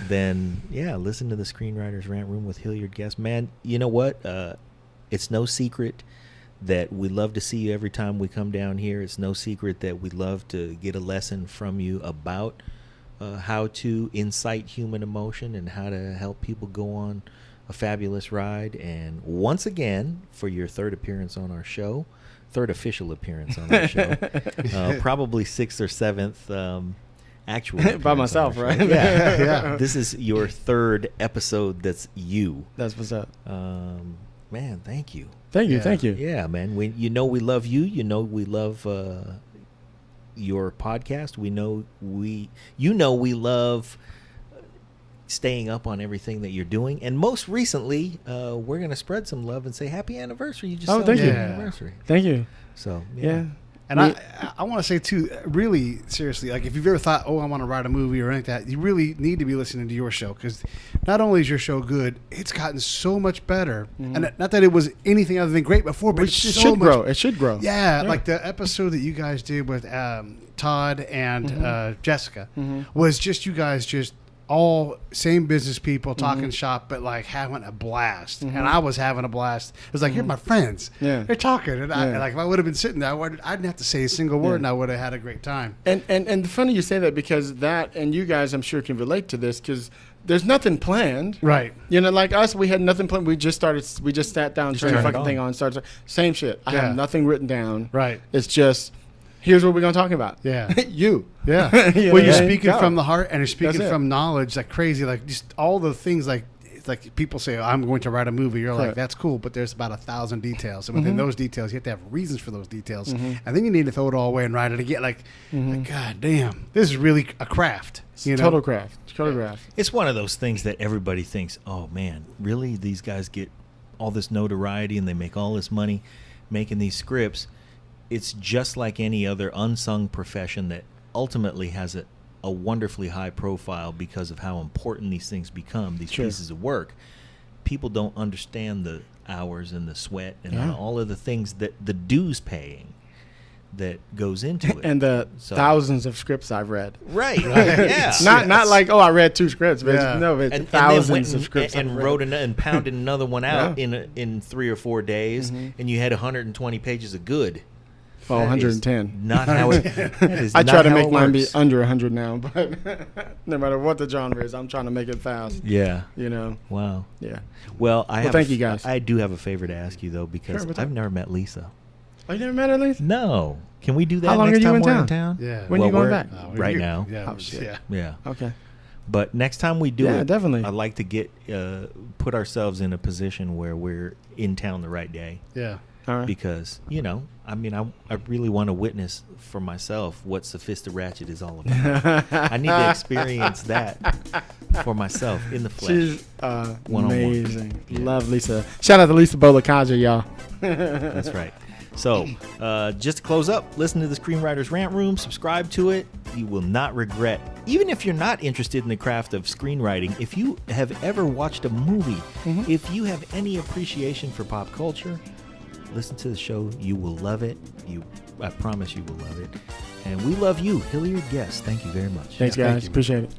Speaker 2: then, listen to the Screenwriter's Rant Room with Hilliard Guess. Man, you know what? It's no secret that we love to see you every time we come down here. It's no secret that we love to get a lesson from you about how to incite human emotion and how to help people go on a fabulous ride. And once again, for your third official appearance on our show, probably sixth or seventh, actual
Speaker 3: By
Speaker 2: appearance
Speaker 3: myself,
Speaker 2: on our show.
Speaker 3: right?
Speaker 2: Yeah.
Speaker 1: Yeah.
Speaker 2: This is your third episode that's you.
Speaker 3: That's what's up.
Speaker 2: Man, thank you.
Speaker 3: Thank you.
Speaker 1: Yeah.
Speaker 3: Thank you.
Speaker 2: Yeah, man. We love you. We love your podcast. We love staying up on everything that you're doing. And most recently, we're going to spread some love and say happy anniversary. You just
Speaker 3: Oh, thank
Speaker 2: celebrated
Speaker 1: you.
Speaker 2: an anniversary.
Speaker 3: Thank you.
Speaker 2: So,
Speaker 3: Yeah.
Speaker 1: And I want to say too, really seriously, like if you've ever thought, oh, I want to write a movie or anything like that, you really need to be listening to your show, because not only is your show good, it's gotten so much better. And not that it was anything other than great before, but
Speaker 3: It
Speaker 1: it's
Speaker 3: should
Speaker 1: so much,
Speaker 3: grow. It should grow.
Speaker 1: Yeah, like the episode that you guys did with Todd and Jessica was just you guys just all same business people talking shop, but like having a blast. And I was having a blast. It was like, you're my friends.
Speaker 3: Yeah.
Speaker 1: They're talking. And
Speaker 3: Yeah.
Speaker 1: like if I would have been sitting there, I didn't have to say a single word, and I would have had a great time.
Speaker 3: And funny you say that, because that, and you guys I'm sure can relate to this, because there's nothing planned.
Speaker 1: Right.
Speaker 3: You know, like us, we had nothing planned. We just sat down, turned the
Speaker 2: turned it
Speaker 3: fucking
Speaker 2: on.
Speaker 3: thing on, started. Same shit. I
Speaker 1: Yeah.
Speaker 3: have nothing written down.
Speaker 1: Right.
Speaker 3: It's just, here's what we're going to talk about.
Speaker 1: Yeah.
Speaker 3: You.
Speaker 1: Yeah.
Speaker 3: You know
Speaker 1: Well, you're
Speaker 3: what I mean?
Speaker 1: speaking
Speaker 3: Go.
Speaker 1: from the heart, and you're speaking
Speaker 3: That's it.
Speaker 1: from knowledge like crazy. Like just all the things like. It's like people say, I'm going to write a movie. You're like,
Speaker 3: Correct.
Speaker 1: that's cool, but there's about 1,000 details. And within those details, you have to have reasons for those details. And then you need to throw it all away and write it again. Like God damn, this is really a craft. You know?
Speaker 3: Total craft. Total craft.
Speaker 2: It's one of those things that everybody thinks, oh, man, really? These guys get all this notoriety and they make all this money making these scripts. It's just like any other unsung profession that ultimately has a wonderfully high profile because of how important these things become, these
Speaker 3: Sure.
Speaker 2: pieces of work. People don't understand the hours and the sweat and
Speaker 3: Yeah.
Speaker 2: all of the things that the dues paying that goes into it.
Speaker 3: And the
Speaker 2: So-
Speaker 3: thousands of scripts I've read.
Speaker 2: Right. Yeah.
Speaker 3: Not like, oh, I read 2 scripts, but
Speaker 1: Yeah.
Speaker 3: no, it's
Speaker 2: and
Speaker 3: thousands
Speaker 2: then went
Speaker 3: of
Speaker 2: and,
Speaker 3: scripts
Speaker 2: and
Speaker 3: I've read.
Speaker 2: wrote and pounded another one out
Speaker 3: Yeah.
Speaker 2: in 3 or 4 days, and you had 120 pages of good.
Speaker 3: Well,
Speaker 2: That is
Speaker 3: 110.
Speaker 2: Not how it. That is
Speaker 3: I
Speaker 2: not
Speaker 3: try to
Speaker 2: how
Speaker 3: make
Speaker 2: it
Speaker 3: mine be
Speaker 2: works.
Speaker 3: under 100 now, but no matter what the genre is, I'm trying to make it fast.
Speaker 2: Yeah.
Speaker 3: You know,
Speaker 2: Wow.
Speaker 3: yeah.
Speaker 2: Well,
Speaker 3: thank you, guys.
Speaker 2: I do have a favor to ask you though, because
Speaker 3: Sure, what's
Speaker 2: I've
Speaker 3: up?
Speaker 2: never met Lisa.
Speaker 3: Oh, you never met her, Lisa?
Speaker 2: No. Can we do that
Speaker 3: How long
Speaker 2: next
Speaker 3: are you
Speaker 2: time
Speaker 3: in
Speaker 2: we're
Speaker 3: town?
Speaker 2: in town?
Speaker 1: Yeah.
Speaker 3: When you going
Speaker 2: we're-
Speaker 3: back?
Speaker 2: Right now.
Speaker 1: Yeah.
Speaker 3: Oh, shit.
Speaker 1: Yeah.
Speaker 2: Yeah.
Speaker 3: Okay.
Speaker 2: But next time we do
Speaker 3: Yeah,
Speaker 2: it,
Speaker 3: definitely.
Speaker 2: I'd like to get put ourselves in a position where we're in town the right day.
Speaker 1: Yeah.
Speaker 3: All right.
Speaker 2: Because, I mean, I really want to witness for myself what Sophista Ratchet is all about. I need to experience that for myself in the flesh.
Speaker 3: She's
Speaker 2: One-on-one.
Speaker 3: amazing.
Speaker 2: Yeah.
Speaker 3: Love Lisa. Shout out to Lisa Bolakaja, y'all.
Speaker 2: That's right. So, just to close up, listen to the Screenwriter's Rant Room, subscribe to it. You will not regret, even if you're not interested in the craft of screenwriting, if you have ever watched a movie, if you have any appreciation for pop culture, listen to the show. You will love it. I promise you will love it. And we love you, Hilliard Guess. Thank you very much.
Speaker 3: Thanks,
Speaker 1: Yeah, thank
Speaker 3: guys.
Speaker 1: you.
Speaker 3: Appreciate it.